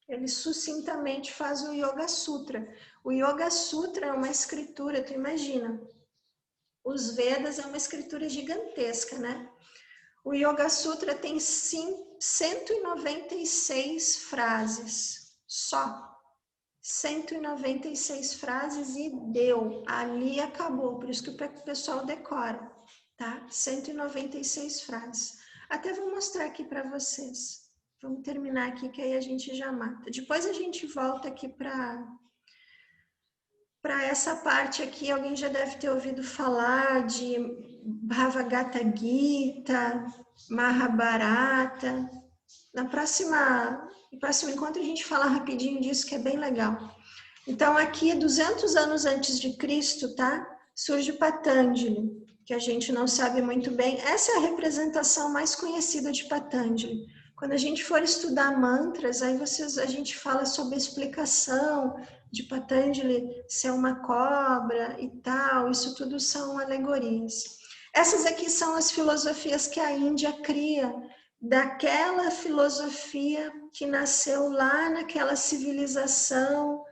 ele sucintamente faz o Yoga Sutra. O Yoga Sutra é uma escritura, tu imagina, os Vedas é uma escritura gigantesca, né? O Yoga Sutra tem 196 frases, só. 196 frases e deu, ali acabou, por isso que o pessoal decora, tá? 196 frases. Até vou mostrar aqui para vocês. Vamos terminar aqui, que aí a gente já mata. Depois a gente volta aqui para essa parte aqui. Alguém já deve ter ouvido falar de Bhagavad Gita, Mahabharata. No próximo encontro a gente fala rapidinho disso, que é bem legal. Então aqui, 200 anos antes de Cristo, tá? Surge Patanjali, que a gente não sabe muito bem. Essa é a representação mais conhecida de Patanjali. Quando a gente for estudar mantras, aí a gente fala sobre a explicação de Patanjali ser uma cobra e tal, isso tudo são alegorias. Essas aqui são as filosofias que a Índia cria, daquela filosofia que nasceu lá naquela civilização,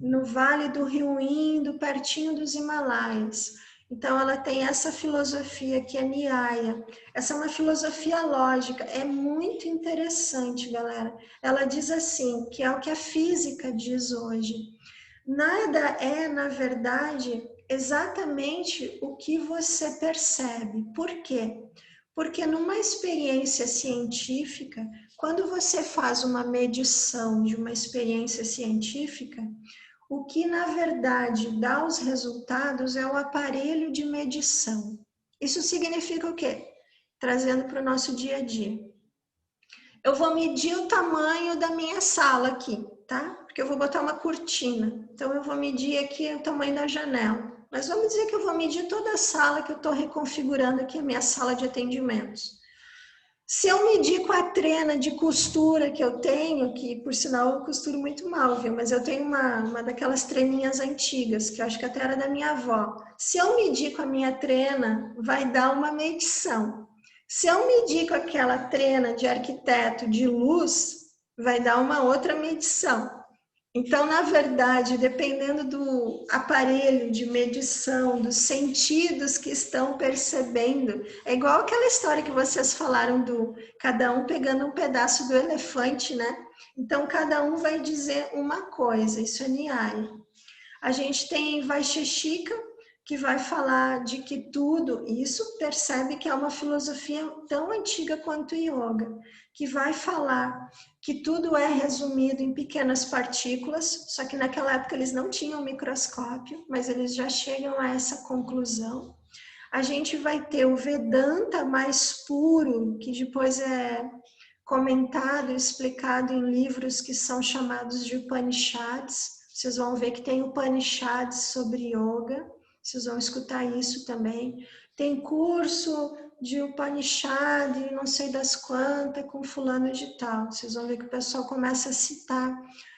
no Vale do Rio Indo, pertinho dos Himalaias. Então, ela tem essa filosofia que é Nyaya. Essa é uma filosofia lógica, é muito interessante, galera. Ela diz assim, que é o que a física diz hoje. Nada é, na verdade, exatamente o que você percebe. Por quê? Porque numa experiência científica, quando você faz uma medição de uma experiência científica, o que, na verdade, dá os resultados é o aparelho de medição. Isso significa o quê? Trazendo para o nosso dia a dia. Eu vou medir o tamanho da minha sala aqui, tá? Porque eu vou botar uma cortina. Então, eu vou medir aqui o tamanho da janela. Mas vamos dizer que eu vou medir toda a sala que eu estou reconfigurando aqui, a minha sala de atendimentos. Se eu medir com a trena de costura que eu tenho, que por sinal eu costuro muito mal, viu? Mas eu tenho uma daquelas treninhas antigas, que eu acho que até era da minha avó. Se eu medir com a minha trena, vai dar uma medição. Se eu medir com aquela trena de arquiteto de luz, vai dar uma outra medição. Então, na verdade, dependendo do aparelho de medição, dos sentidos que estão percebendo, é igual aquela história que vocês falaram do cada um pegando um pedaço do elefante, né? Então, cada um vai dizer uma coisa, isso é Nyaya. A gente tem Vaisheshika, que vai falar de que tudo, isso percebe que é uma filosofia tão antiga quanto o yoga, que vai falar que tudo é resumido em pequenas partículas, só que naquela época eles não tinham microscópio, mas eles já chegam a essa conclusão. A gente vai ter o Vedanta mais puro, que depois é comentado e explicado em livros que são chamados de Upanishads. Vocês vão ver que tem Upanishads sobre yoga, vocês vão escutar isso também. Tem curso de Upanishad, não sei das quantas, com fulano de tal. Vocês vão ver que o pessoal começa a citar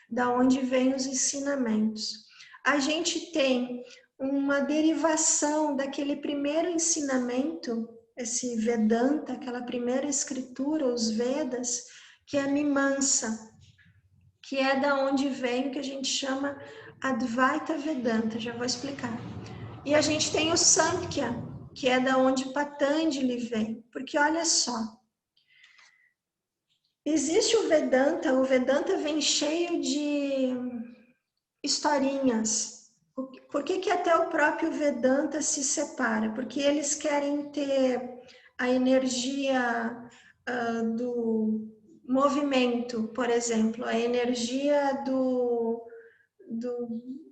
da onde vêm os ensinamentos. A gente tem uma derivação daquele primeiro ensinamento, esse Vedanta, aquela primeira escritura, os Vedas, que é Mimamsa, que é da onde vem o que a gente chama Advaita Vedanta, já vou explicar. E a gente tem o Samkhya, que é da onde Patanjali vem, porque olha só, existe o Vedanta vem cheio de historinhas. Por que até o próprio Vedanta se separa? Porque eles querem ter a energia do movimento, por exemplo, a energia do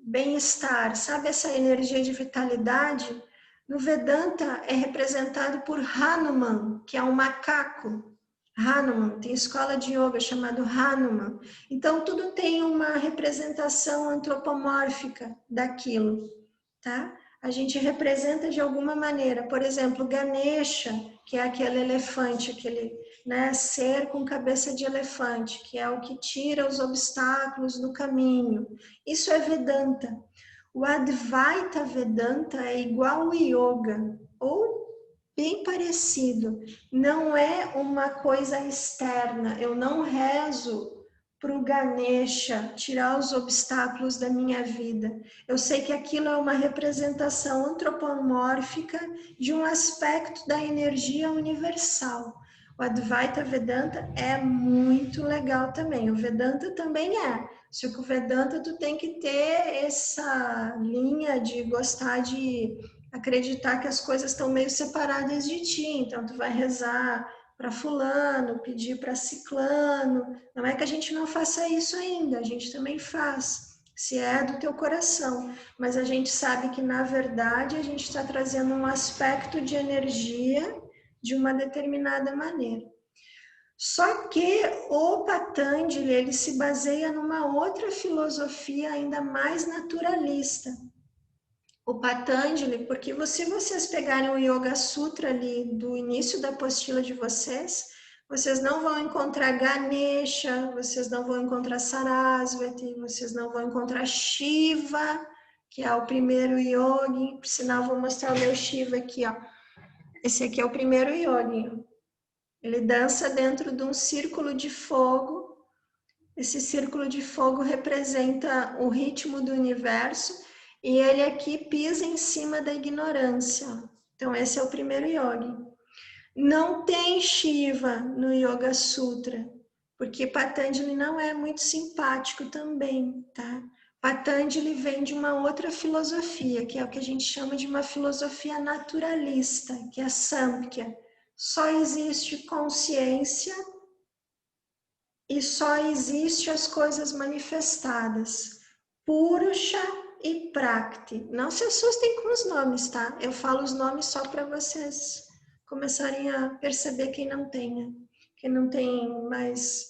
bem-estar, sabe essa energia de vitalidade? No Vedanta é representado por Hanuman, que é um macaco. Hanuman, tem escola de yoga chamado Hanuman. Então, tudo tem uma representação antropomórfica daquilo, tá? A gente representa de alguma maneira. Por exemplo, Ganesha, que é aquele elefante, aquele ser com cabeça de elefante, que é o que tira os obstáculos do caminho. Isso é Vedanta. O Advaita Vedanta é igual ao Yoga, ou bem parecido. Não é uma coisa externa. Eu não rezo para o Ganesha tirar os obstáculos da minha vida. Eu sei que aquilo é uma representação antropomórfica de um aspecto da energia universal. O Advaita Vedanta é muito legal também. O Vedanta também é. Se o Vedanta, tu tem que ter essa linha de gostar de acreditar que as coisas estão meio separadas de ti. Então, tu vai rezar para fulano, pedir para ciclano. Não é que a gente não faça isso ainda, a gente também faz, se é do teu coração. Mas a gente sabe que, na verdade, a gente está trazendo um aspecto de energia de uma determinada maneira. Só que o Patanjali, ele se baseia numa outra filosofia ainda mais naturalista. O Patanjali, porque se vocês pegarem o Yoga Sutra ali do início da apostila de vocês não vão encontrar Ganesha, vocês não vão encontrar Sarasvati, vocês não vão encontrar Shiva, que é o primeiro yogi. Por sinal, vou mostrar o meu Shiva aqui, ó. Esse aqui é o primeiro yogi. Ele dança dentro de um círculo de fogo. Esse círculo de fogo representa o ritmo do universo e ele aqui pisa em cima da ignorância. Então, esse é o primeiro yogi. Não tem Shiva no Yoga Sutra, porque Patanjali não é muito simpático também, tá? Patanjali vem de uma outra filosofia, que é o que a gente chama de uma filosofia naturalista, que é a Samkhya. Só existe consciência e só existe as coisas manifestadas. Purusha e Prakti. Não se assustem com os nomes, tá? Eu falo os nomes só para vocês começarem a perceber quem não tem mais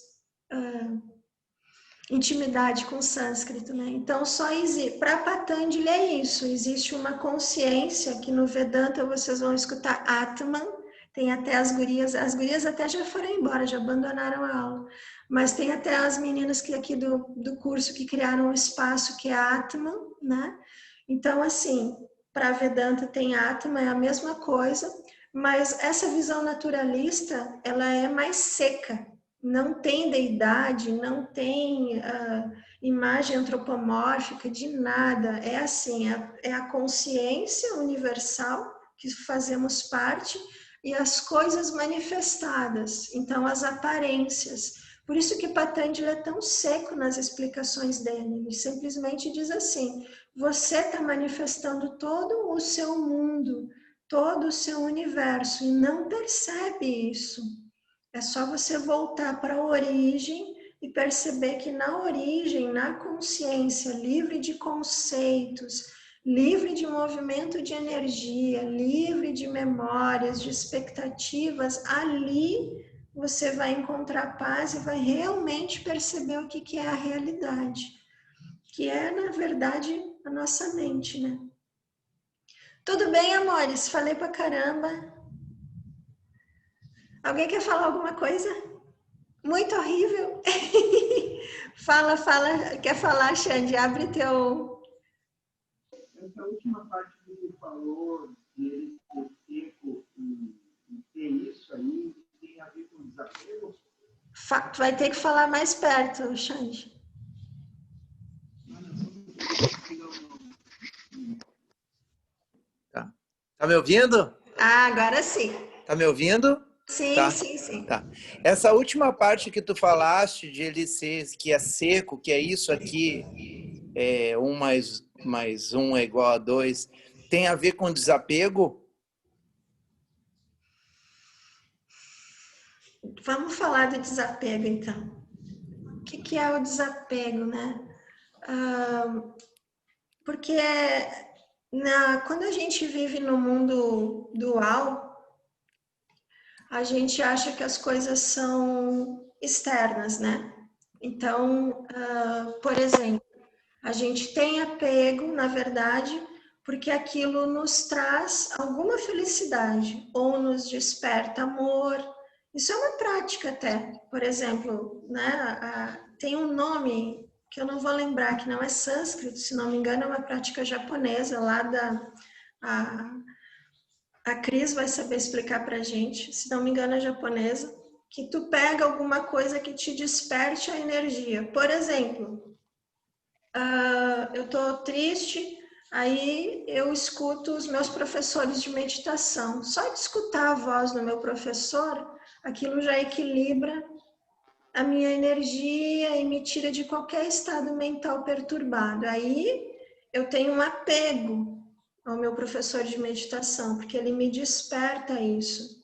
intimidade com o sânscrito, né? Então, só existe. Para Patanjali é isso. Existe uma consciência que no Vedanta vocês vão escutar Atman. Tem até as gurias até já foram embora, já abandonaram a aula. Mas tem até as meninas que aqui do curso que criaram um espaço que é Atman, né? Então, assim, para Vedanta tem Atman, é a mesma coisa, mas essa visão naturalista, ela é mais seca. Não tem deidade, não tem imagem antropomórfica de nada. É assim, é a consciência universal que fazemos parte e as coisas manifestadas, então as aparências. Por isso que Patanjali é tão seco nas explicações dele. Ele simplesmente diz assim, você está manifestando todo o seu mundo, todo o seu universo e não percebe isso. É só você voltar para a origem e perceber que na origem, na consciência, livre de conceitos, livre de movimento de energia, livre de memórias, de expectativas, ali você vai encontrar paz e vai realmente perceber o que é a realidade, que é, na verdade, a nossa mente, né? Tudo bem, amores? Falei pra caramba. Alguém quer falar alguma coisa? Muito horrível. Fala, fala. Quer falar, Xande? Abre teu... Essa última parte que você falou de ele ser seco e ter isso aí, tem a ver com desapego? Tu vai ter que falar mais perto, Xande. Tá. Tá me ouvindo? Ah, agora sim. Tá me ouvindo? Sim, tá. sim. Tá. Essa última parte que tu falaste de ele ser, que é seco, que é isso aqui, 1 mais 1 é igual a 2, tem a ver com desapego? Vamos falar do desapego, então. O que é o desapego, né? Porque quando a gente vive no mundo dual, a gente acha que as coisas são externas, né? Então, por exemplo, a gente tem apego, na verdade, porque aquilo nos traz alguma felicidade ou nos desperta amor. Isso é uma prática até. Por exemplo, né, tem um nome que eu não vou lembrar, que não é sânscrito, se não me engano, é uma prática japonesa lá da... A Cris vai saber explicar pra gente, se não me engano é japonesa, que tu pega alguma coisa que te desperte a energia. Por exemplo, eu tô triste, aí eu escuto os meus professores de meditação. Só de escutar a voz do meu professor, aquilo já equilibra a minha energia e me tira de qualquer estado mental perturbado. Aí eu tenho um apego ao meu professor de meditação, porque ele me desperta isso.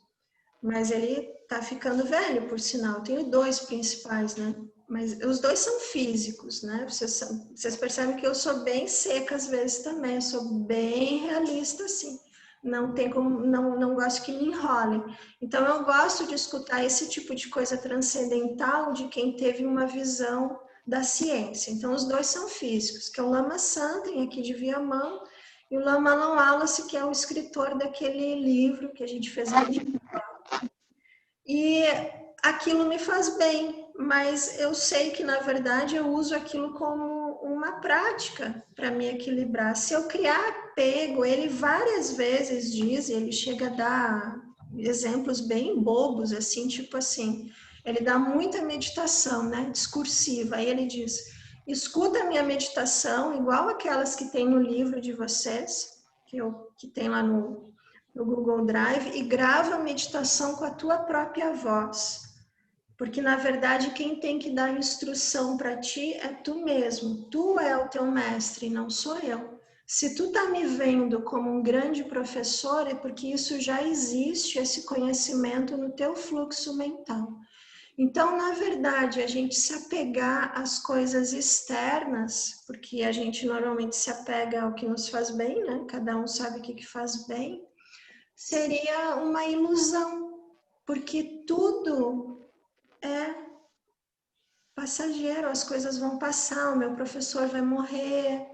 Mas ele tá ficando velho, por sinal. Eu tenho 2 principais, né? Mas os 2 são físicos, né? Vocês percebem que eu sou bem seca às vezes também, eu sou bem realista, assim. Não tem como, não gosto que me enrolem. Então eu gosto de escutar esse tipo de coisa transcendental de quem teve uma visão da ciência. Então os 2 são físicos, que é o Lama Santen, aqui de Viamão, e o Lama Alan Wallace, que é o escritor daquele livro que a gente fez aqui. E aquilo me faz bem, mas eu sei que, na verdade, eu uso aquilo como uma prática para me equilibrar. Se eu criar apego, ele várias vezes diz, ele chega a dar exemplos bem bobos, assim, tipo assim, ele dá muita meditação, né, discursiva, aí ele diz, escuta a minha meditação, igual aquelas que tem no livro de vocês, que tem lá no Google Drive, e grava a meditação com a tua própria voz. Porque, na verdade, quem tem que dar instrução para ti é tu mesmo. Tu é o teu mestre, não sou eu. Se tu tá me vendo como um grande professor, é porque isso já existe, esse conhecimento no teu fluxo mental. Então, na verdade, a gente se apegar às coisas externas, porque a gente normalmente se apega ao que nos faz bem, né? Cada um sabe o que faz bem, seria uma ilusão, porque tudo é passageiro, as coisas vão passar, o meu professor vai morrer,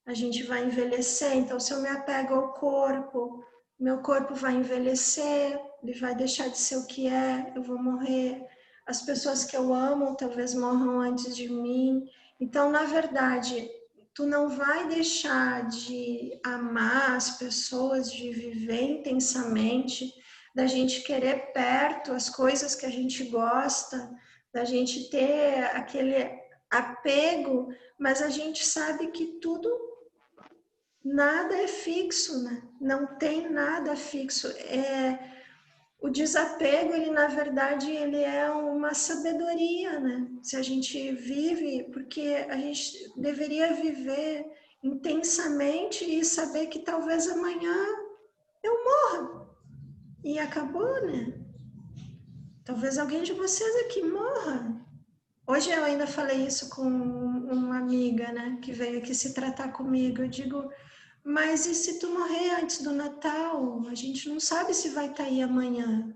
a gente vai envelhecer, então se eu me apego ao corpo, meu corpo vai envelhecer, ele vai deixar de ser o que é, eu vou morrer, as pessoas que eu amo talvez morram antes de mim, então na verdade tu não vai deixar de amar as pessoas, de viver intensamente, da gente querer perto as coisas que a gente gosta, da gente ter aquele apego, mas a gente sabe que tudo, nada é fixo, né? Não tem nada fixo. o desapego, ele na verdade, ele é uma sabedoria, né? Se a gente vive, porque a gente deveria viver intensamente e saber que talvez amanhã eu morra. E acabou, né? Talvez alguém de vocês aqui morra. Hoje eu ainda falei isso com uma amiga, né? Que veio aqui se tratar comigo. Eu digo, mas e se tu morrer antes do Natal? A gente não sabe se vai estar aí amanhã.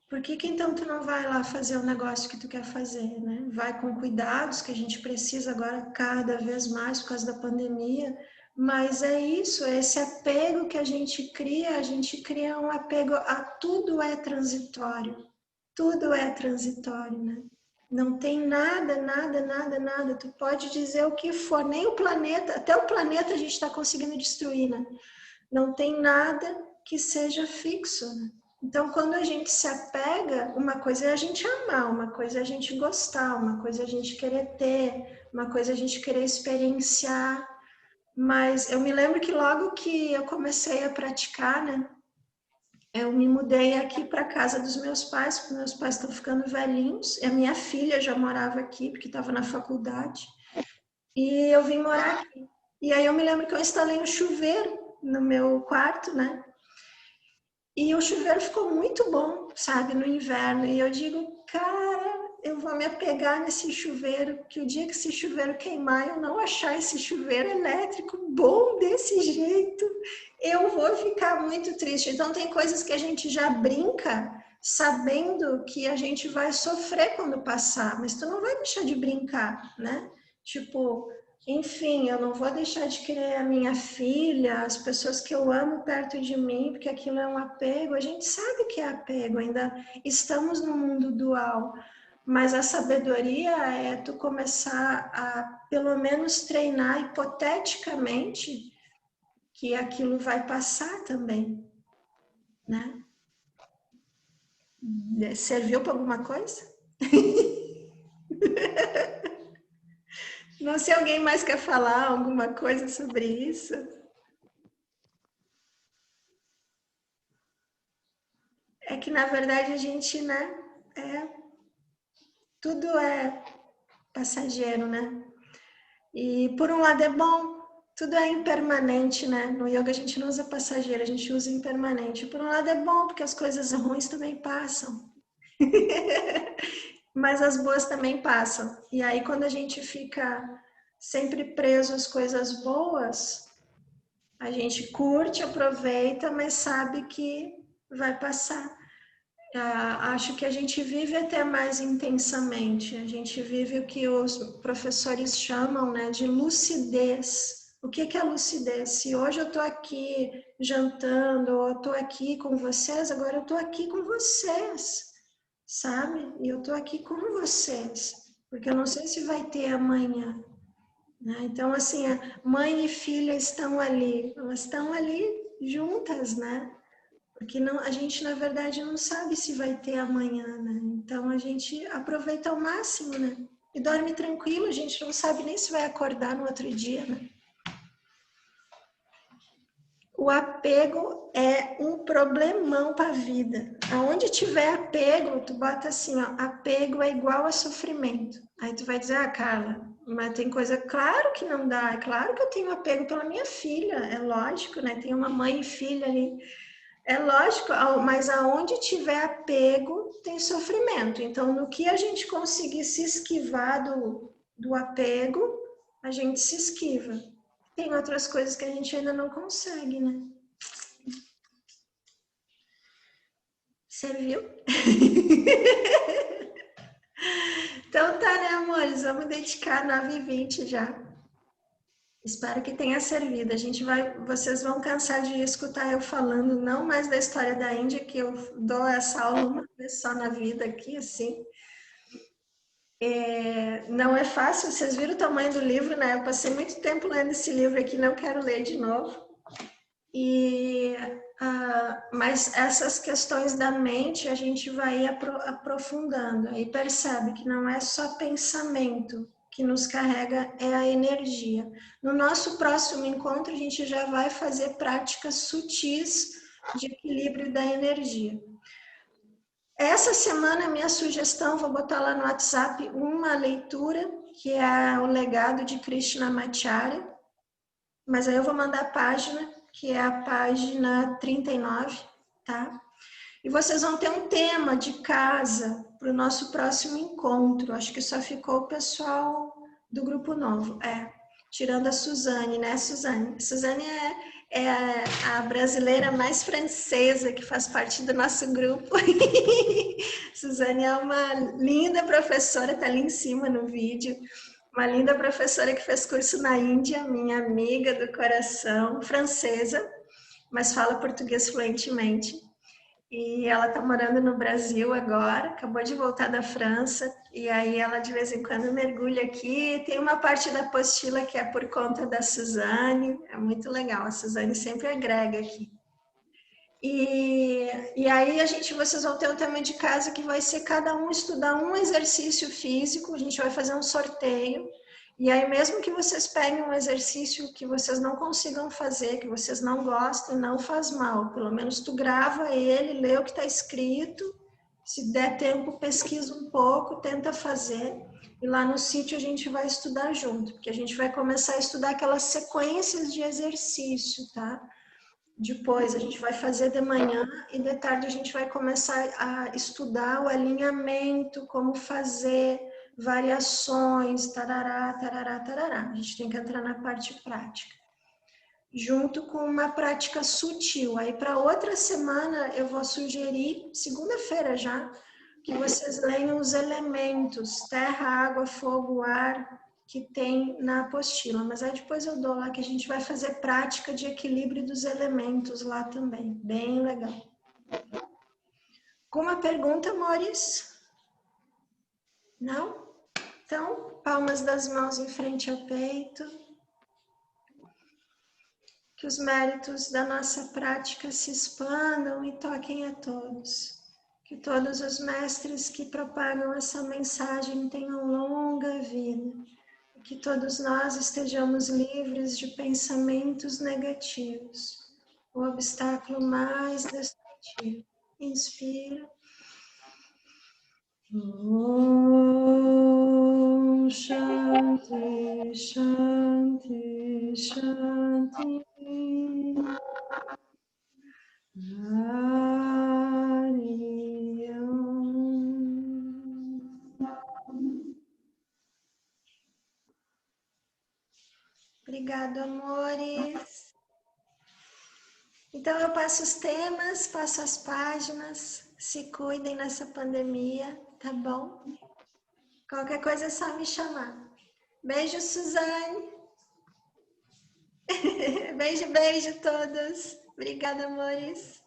Por que então tu não vai lá fazer o negócio que tu quer fazer, né? Vai com cuidados, que a gente precisa agora cada vez mais por causa da pandemia, mas é isso, é esse apego que a gente cria um apego a tudo é transitório, né? Não tem nada, tu pode dizer o que for, nem o planeta, até o planeta a gente está conseguindo destruir, né? Não tem nada que seja fixo, né? Então, quando a gente se apega, uma coisa é a gente amar, uma coisa é a gente gostar, uma coisa é a gente querer ter, uma coisa é a gente querer experienciar. Mas eu me lembro que logo que eu comecei a praticar, né, eu me mudei aqui para a casa dos meus pais, porque meus pais estão ficando velhinhos, e a minha filha já morava aqui, porque estava na faculdade, e eu vim morar aqui. E aí eu me lembro que eu instalei um chuveiro no meu quarto, né? E o chuveiro ficou muito bom, sabe, no inverno. E eu digo, cara, eu vou me apegar nesse chuveiro, que o dia que esse chuveiro queimar, eu não achar esse chuveiro elétrico bom desse jeito, eu vou ficar muito triste. Então, tem coisas que a gente já brinca, sabendo que a gente vai sofrer quando passar, mas tu não vai deixar de brincar, né? Tipo, enfim, eu não vou deixar de querer a minha filha, as pessoas que eu amo perto de mim, porque aquilo é um apego. A gente sabe que é apego, ainda estamos no mundo dual. Mas a sabedoria é tu começar a, pelo menos, treinar hipoteticamente que aquilo vai passar também, né? Serviu para alguma coisa? Não sei, alguém mais quer falar alguma coisa sobre isso? É que, na verdade, a gente, né, tudo é passageiro, né? E, por um lado, é bom, tudo é impermanente, né? No yoga a gente não usa passageiro, a gente usa impermanente. Por um lado, é bom, porque as coisas ruins também passam. Mas as boas também passam. E aí, quando a gente fica sempre preso às coisas boas, a gente curte, aproveita, mas sabe que vai passar. Acho que a gente vive até mais intensamente. A gente vive o que os professores chamam, né, de lucidez. O que é lucidez? Se hoje eu estou aqui jantando, ou estou aqui com vocês, agora eu estou aqui com vocês, sabe? E eu estou aqui com vocês, porque eu não sei se vai ter amanhã, né? Então, assim, a mãe e filha estão ali, elas estão ali juntas, né? Porque não, a gente, na verdade, não sabe se vai ter amanhã, né? Então, a gente aproveita ao máximo, né? E dorme tranquilo, a gente não sabe nem se vai acordar no outro dia, né? O apego é um problemão para a vida. Aonde tiver apego, tu bota assim, ó, apego é igual a sofrimento. Aí tu vai dizer, Carla, mas tem coisa, claro que não dá, é claro que eu tenho apego pela minha filha, é lógico, né? Tem uma mãe e filha ali. É lógico, mas aonde tiver apego, tem sofrimento. Então, no que a gente conseguir se esquivar do apego, a gente se esquiva. Tem outras coisas que a gente ainda não consegue, né? Você viu? Então tá, né, amores? Vamos dedicar 9h20 já. Espero que tenha servido. Vocês vão cansar de escutar eu falando não mais da história da Índia, que eu dou essa aula uma vez só na vida aqui, assim. Não é fácil, vocês viram o tamanho do livro, né? Eu passei muito tempo lendo esse livro aqui, não quero ler de novo. Mas essas questões da mente a gente vai aprofundando e percebe que não é só pensamento que nos carrega, é a energia. No nosso próximo encontro, a gente já vai fazer práticas sutis de equilíbrio da energia. Essa semana, minha sugestão, vou botar lá no WhatsApp uma leitura, que é o Legado de Krishnamacharya, mas aí eu vou mandar a página, que é a página 39, tá? E vocês vão ter um tema de casa para o nosso próximo encontro. Acho que só ficou o pessoal do grupo novo. Tirando a Suzane, né, Suzane? Suzane é a brasileira mais francesa que faz parte do nosso grupo. Suzane é uma linda professora, tá ali em cima no vídeo. Uma linda professora que fez curso na Índia, minha amiga do coração, francesa, mas fala português fluentemente. E ela está morando no Brasil agora, acabou de voltar da França, e aí ela de vez em quando mergulha aqui. Tem uma parte da apostila que é por conta da Suzane, é muito legal, a Suzane sempre agrega aqui. E aí vocês vão ter um tema de casa que vai ser cada um estudar um exercício físico, a gente vai fazer um sorteio, e aí mesmo que vocês peguem um exercício que vocês não consigam fazer, que vocês não gostem, não faz mal, pelo menos tu grava ele, lê o que está escrito, se der tempo pesquisa um pouco, tenta fazer, e lá no sítio a gente vai estudar junto, porque a gente vai começar a estudar aquelas sequências de exercício, tá? Depois a gente vai fazer de manhã e de tarde a gente vai começar a estudar o alinhamento, como fazer variações, tarará, tarará, tarará. A gente tem que entrar na parte prática. Junto com uma prática sutil. Aí para outra semana eu vou sugerir, segunda-feira já, que vocês leiam os elementos, terra, água, fogo, ar, que tem na apostila, mas aí depois eu dou lá que a gente vai fazer prática de equilíbrio dos elementos lá também, bem legal. Alguma pergunta, amores? Não? Então, palmas das mãos em frente ao peito. Que os méritos da nossa prática se expandam e toquem a todos. Que todos os mestres que propagam essa mensagem tenham longa vida. Que todos nós estejamos livres de pensamentos negativos, o obstáculo mais destrutivo. Inspira. Om Shanti, Shanti, Shanti. Hari Om. Obrigado, amores. Então, eu passo os temas, passo as páginas. Se cuidem nessa pandemia, tá bom? Qualquer coisa é só me chamar. Beijo, Suzane. Beijo, beijo todos. Obrigada, amores.